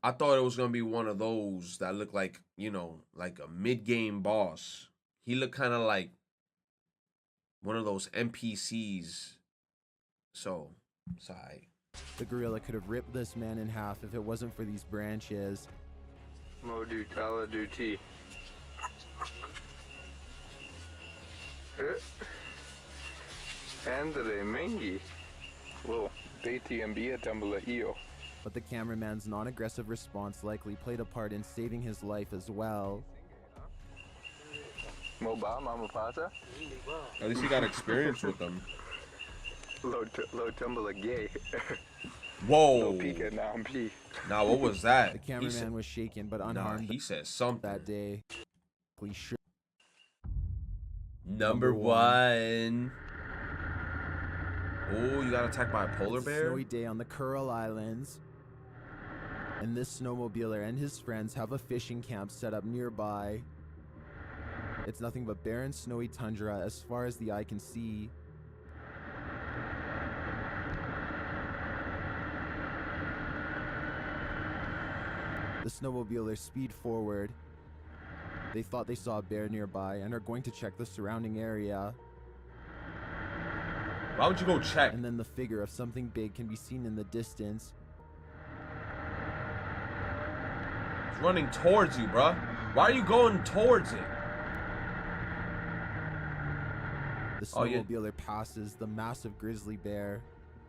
I thought it was gonna be one of those that looked like, you know, like a mid-game boss. He looked kind of like one of those NPCs. So, sorry. The gorilla could have ripped this man in half if it wasn't for these branches. Modu Tala Duty. Andre Mengi. Whoa, DTMB Tumbler EO. But the cameraman's non-aggressive response likely played a part in saving his life as well. Mobile Mama Pasa. At least he got experience with them. Low Tumbler Gay. Whoa. Now what was that? The cameraman was shaken but unharmed. He said something that day. Number one. Oh, you got attacked by a polar bear? Snowy day on the Kuril Islands. And this snowmobiler and his friends have a fishing camp set up nearby. It's nothing but barren snowy tundra as far as the eye can see. The snowmobilers speed forward. They thought they saw a bear nearby and are going to check the surrounding area. Why would you go check? And then the figure of something big can be seen in the distance. It's running towards you, bruh. Why are you going towards it? The snowmobiler passes the massive grizzly bear.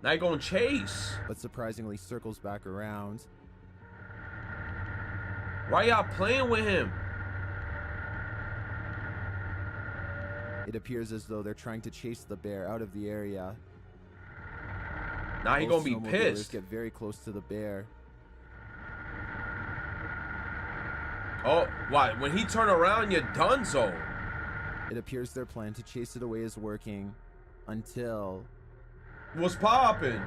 Now you're going chase. But surprisingly circles back around. Why y'all playing with him? It appears as though they're trying to chase the bear out of the area. Now he gonna be Snowmobilers pissed. Get very close to the bear. Oh, why? When he turn around, you're donezo. It appears their plan to chase it away is working. Until... What's poppin'?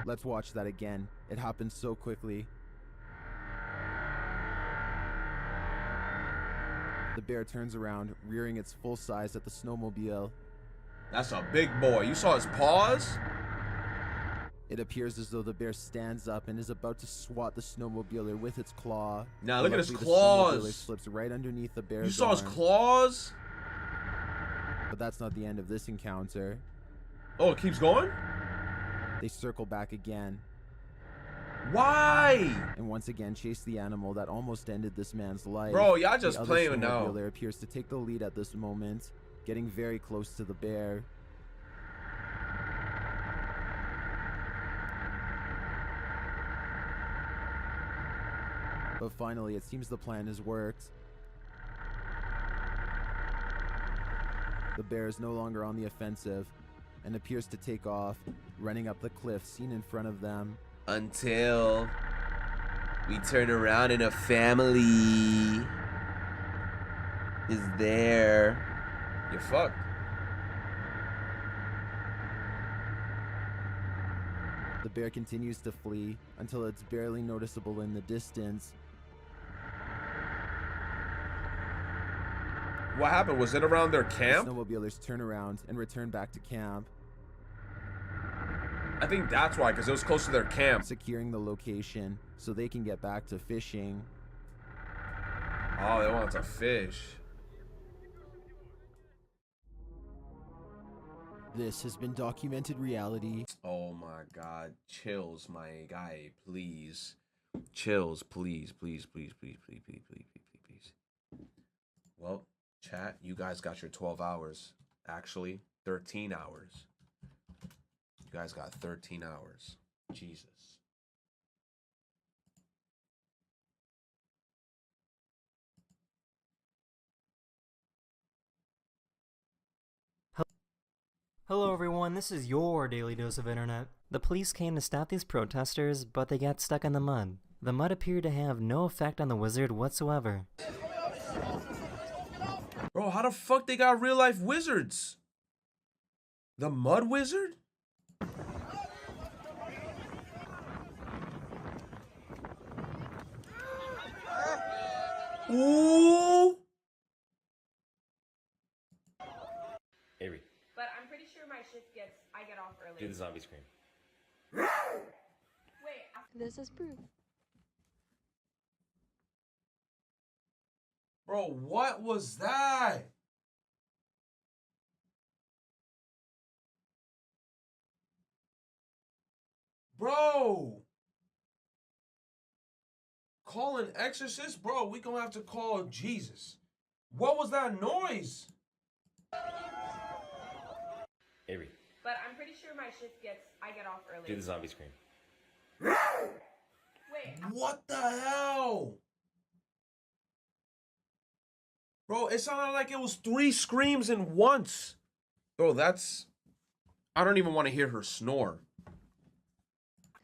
Let's watch that again. It happened so quickly. The bear turns around, rearing its full size at the snowmobile. That's a big boy. You saw his paws? It appears as though the bear stands up and is about to swat the snowmobiler with its claw. Now look at his The claws. snowmobiler slips right underneath the bear's You saw his arm. claws? But that's not the end of this encounter. Oh, it keeps going? They circle back again. Why? And once again chase the animal that almost ended this man's life. Bro, y'all just The other playing now. snowmobiler appears to take the lead at this moment, getting very close to the bear. But finally, it seems the plan has worked. The bear is no longer on the offensive and appears to take off, running up the cliff seen in front of them. Until we turn around and a family is there. You're fucked. The bear continues to flee until it's barely noticeable in the distance. What happened? Was it around their camp? The snowmobilers turn around and return back to camp. I think that's why, because it was close to their camp. Securing the location so they can get back to fishing. Oh, they wanted to fish. This has been documented reality. Oh my god. Chills, my guy. Please. Chills, please, please, please, please, please, please, please, please, please. Well, chat, you guys got your 12 hours. Actually, 13 hours. You guys got 13 hours. Jesus. Hello everyone, this is your daily dose of internet. The police came to stop these protesters, but they got stuck in the mud. The mud appeared to have no effect on the wizard whatsoever. Bro, how the fuck they got real life wizards? The mud wizard? Ooh! Avery, But I'm pretty sure my shift I get off early. do the zombie scream. Wait. This is proof. Bro, what was that? Bro. Call an exorcist? Bro, we gonna have to call Jesus. What was that noise? Avery, But I'm pretty sure my shift I get off early. do the zombie scream. Wait. What the hell? Bro, it sounded like it was 3 screams in once. Bro, that's... I don't even want to hear her snore.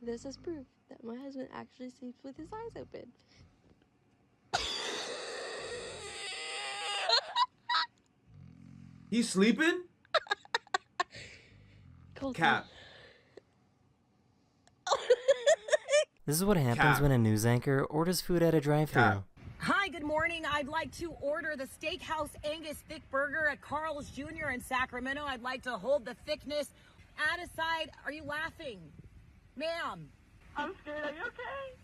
This is proof that my husband actually sleeps with his eyes open. He's sleeping? Cap. This is what happens when a news anchor orders food at a drive-thru. Hi, good morning. I'd like to order the Steakhouse Angus Thick Burger at Carl's Jr. in Sacramento. I'd like to hold the thickness. Add a side. Are you laughing? Ma'am. I'm scared. Are you okay?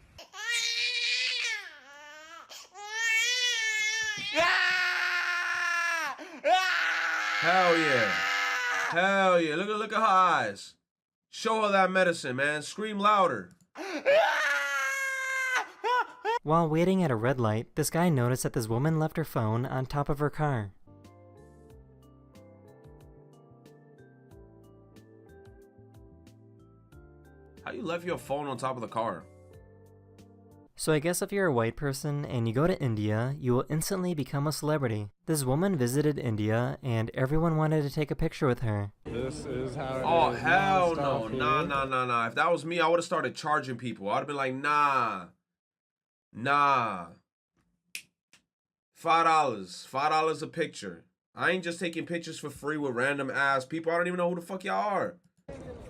Hell yeah. Hell yeah. Look at her eyes. Show her that medicine, man. Scream louder. While waiting at a red light, this guy noticed that this woman left her phone on top of her car. How you left your phone on top of the car? So I guess if you're a white person and you go to India, you will instantly become a celebrity. This woman visited India and everyone wanted to take a picture with her. This is how it Oh, is. hell no. Non-stop here. Nah. If that was me, I would have started charging people. I'd have been like, nah. $5. $5 a picture. I ain't just taking pictures for free with random ass people. I don't even know who the fuck y'all are.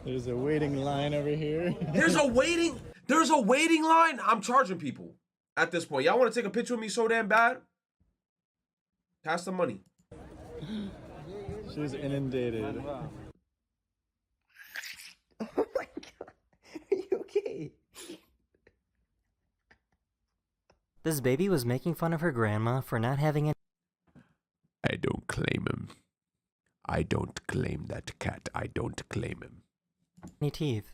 There's a waiting line over here. There's a waiting line? I'm charging people at this point. Y'all want to take a picture with me so damn bad? Pass the money. She's inundated. Oh my god. Are you okay? This baby was making fun of her grandma for not having I don't claim him. I don't claim that cat. I don't claim him. any teeth.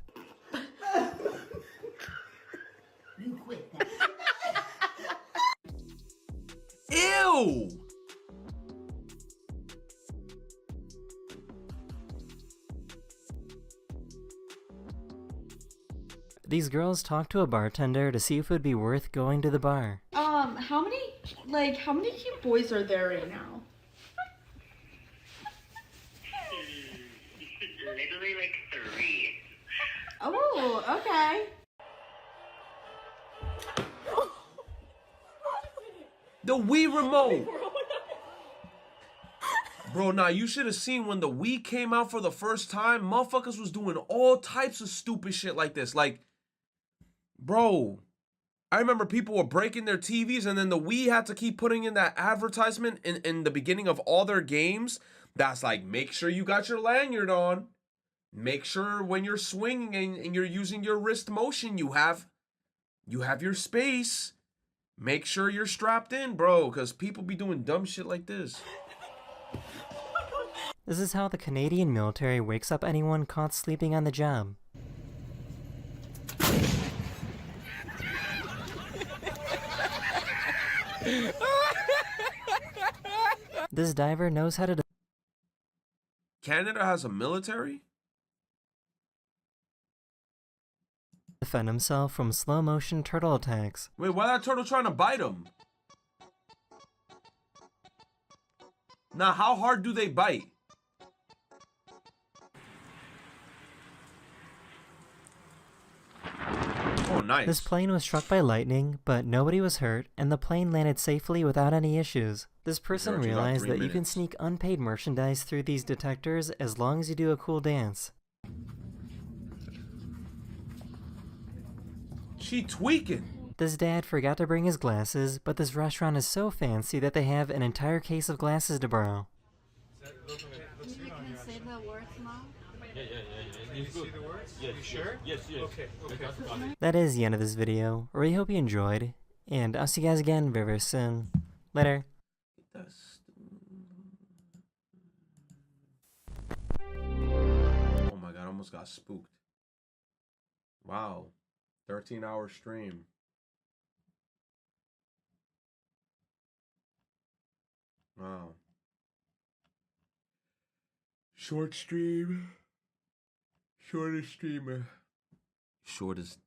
You quit that. Ew! These girls talked to a bartender to see if it would be worth going to the bar. How many cute boys are there right now? Literally like 3. Oh, okay. The Wii remote. Bro, nah, you should have seen when the Wii came out for the first time. Motherfuckers was doing all types of stupid shit like this. Like, bro, I remember people were breaking their TVs and then the Wii had to keep putting in that advertisement in the beginning of all their games. That's like, make sure you got your lanyard on. Make sure when you're swinging and you're using your wrist motion, you have your space. Make sure you're strapped in, bro, because people be doing dumb shit like this. This is how the Canadian military wakes up anyone caught sleeping on the job. This diver knows how to Canada has a military? defend himself from slow-motion turtle attacks. Wait, why that turtle trying to bite him? Now, how hard do they bite? Oh, nice. This plane was struck by lightning, but nobody was hurt, and the plane landed safely without any issues. This person George, you got realized 3 that you can minutes. sneak unpaid merchandise through these detectors as long as you do a cool dance. She tweaking. This dad forgot to bring his glasses, but this restaurant is so fancy that they have an entire case of glasses to borrow. You can say the words, Mom. Yeah. Can you see the words? Yes, You sure? Yes. Okay. That is the end of this video. I really hope you enjoyed, and I'll see you guys again very, very soon. Later. Oh my god, I almost got spooked. Wow. 13-hour stream. Wow. Short stream. Shortest streamer. Shortest.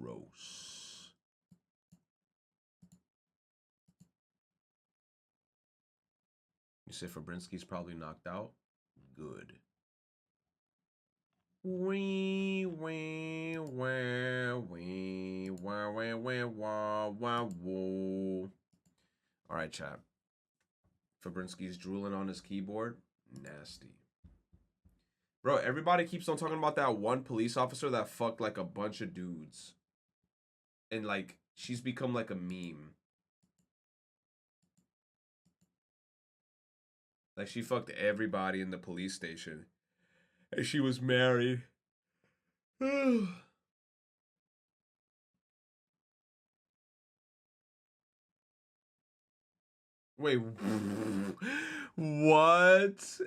Gross. You say Fabrinsky's probably knocked out? Good. Wee wee wah wee wah wah wah wah wah woo. All right, chat. Fabrinsky's drooling on his keyboard. Nasty. Bro, everybody keeps on talking about that one police officer that fucked like a bunch of dudes. And like, she's become like a meme. Like, she fucked everybody in the police station. And she was married. Wait, what?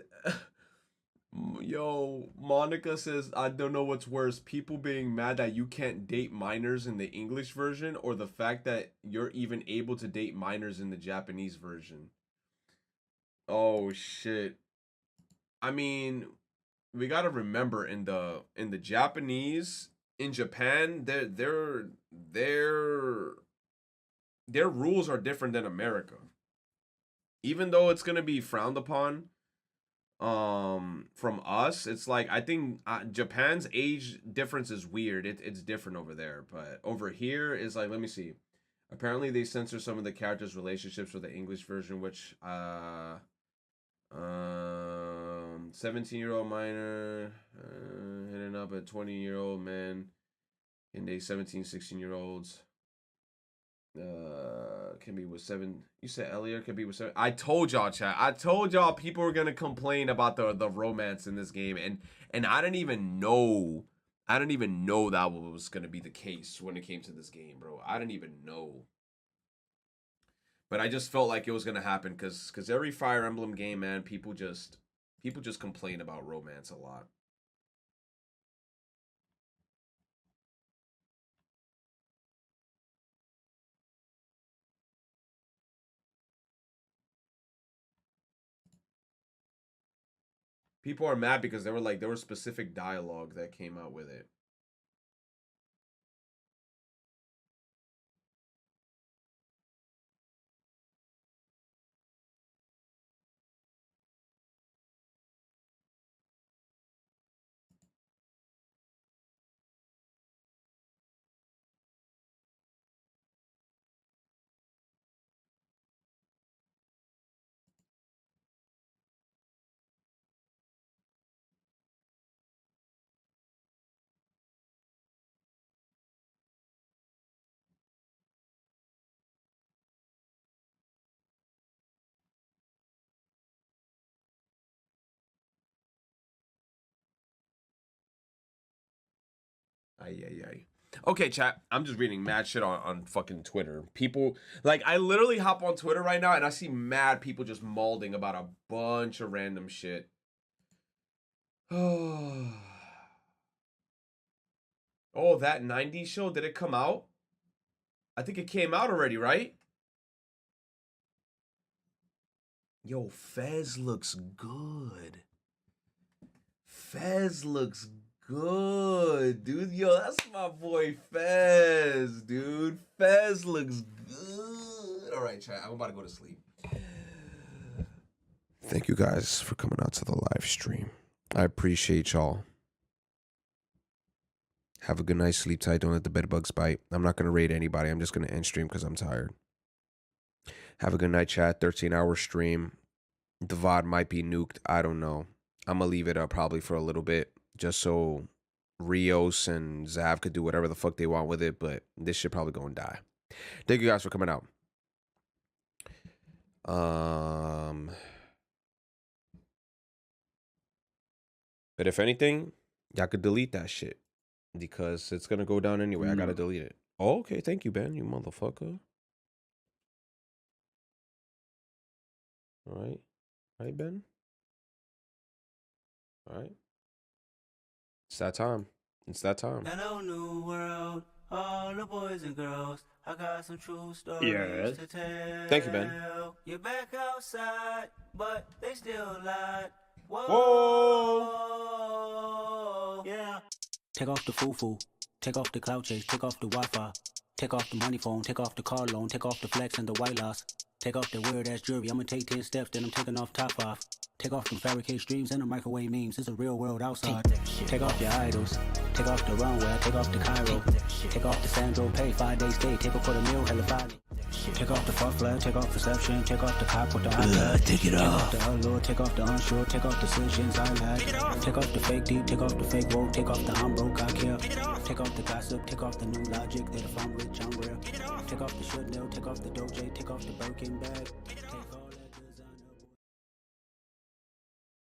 Yo, Monica says, I don't know what's worse, people being mad that you can't date minors in the English version, or the fact that you're even able to date minors in the Japanese version. Oh shit. I mean, we gotta remember in the Japanese, in Japan, their rules are different than America. Even though it's gonna be frowned upon from us, it's like, I think Japan's age difference is weird. It's different over there, but over here is like, let me see. Apparently they censor some of the characters' relationships for the English version, which 17-year-old minor hitting up a 20-year-old man, and they 17, 16-year-olds can be with 7. You said Elliot can be with 7. I told y'all, chat. I told y'all people were gonna complain about the romance in this game, and I didn't even know. I didn't even know that was gonna be the case when it came to this game, bro. I didn't even know. But I just felt like it was gonna happen because every Fire Emblem game, man, people just complain about romance a lot. People are mad because there was specific dialogue that came out with it. Ay. Okay, chat. I'm just reading mad shit on fucking Twitter. People, like, I literally hop on Twitter right now and I see mad people just mauling about a bunch of random shit. Oh, that 90s show, did it come out? I think it came out already, right? Yo, Fez looks good. Fez looks good, dude. Yo, that's my boy Fez, dude. Fez looks good. All right, chat. I'm about to go to sleep. Thank you guys for coming out to the live stream. I appreciate y'all. Have a good night. Sleep tight. Don't let the bed bugs bite. I'm not going to raid anybody. I'm just going to end stream because I'm tired. Have a good night, chat. 13-hour stream. The VOD might be nuked. I don't know. I'm going to leave it up probably for a little bit just so Rios and Zav could do whatever the fuck they want with it, but this shit probably going to die. Thank you guys for coming out. But if anything, y'all could delete that shit because it's gonna go down anyway. I gotta delete it. Oh, okay, thank you, Ben. You motherfucker. All right, Ben. All right. It's that time. It's that time. Hello, new world, all the boys and girls. I got some true stories to tell. Thank you, Ben. You're back outside, but they still lied. Whoa. Yeah. Take off the foo-foo, take off the cloud chase, take off the Wi-Fi, take off the money phone, take off the car loan, take off the flex and the white loss, take off the weird-ass jewelry. I'ma take 10 steps, then I'm taking off top off. Take off them fabricate streams and the microwave memes. It's a real world outside. Take off your idols. Take off the runway. Take off the Cairo. Take off the Sandro pay. 5 days stay. Take off for the meal. Hella valley. Take off the fuck flag. Take off perception. Take off the cop with the iPad. Take it off. Take off the allure. Take off the unsure. Take off decisions I had. Take off the fake deep. Take off the fake woke. Take off the I'm broke. I care. Take off the gossip. Take off the new logic that if I'm rich I'm real. Take off the should know. Take off the doje. Take off the Birkin bag.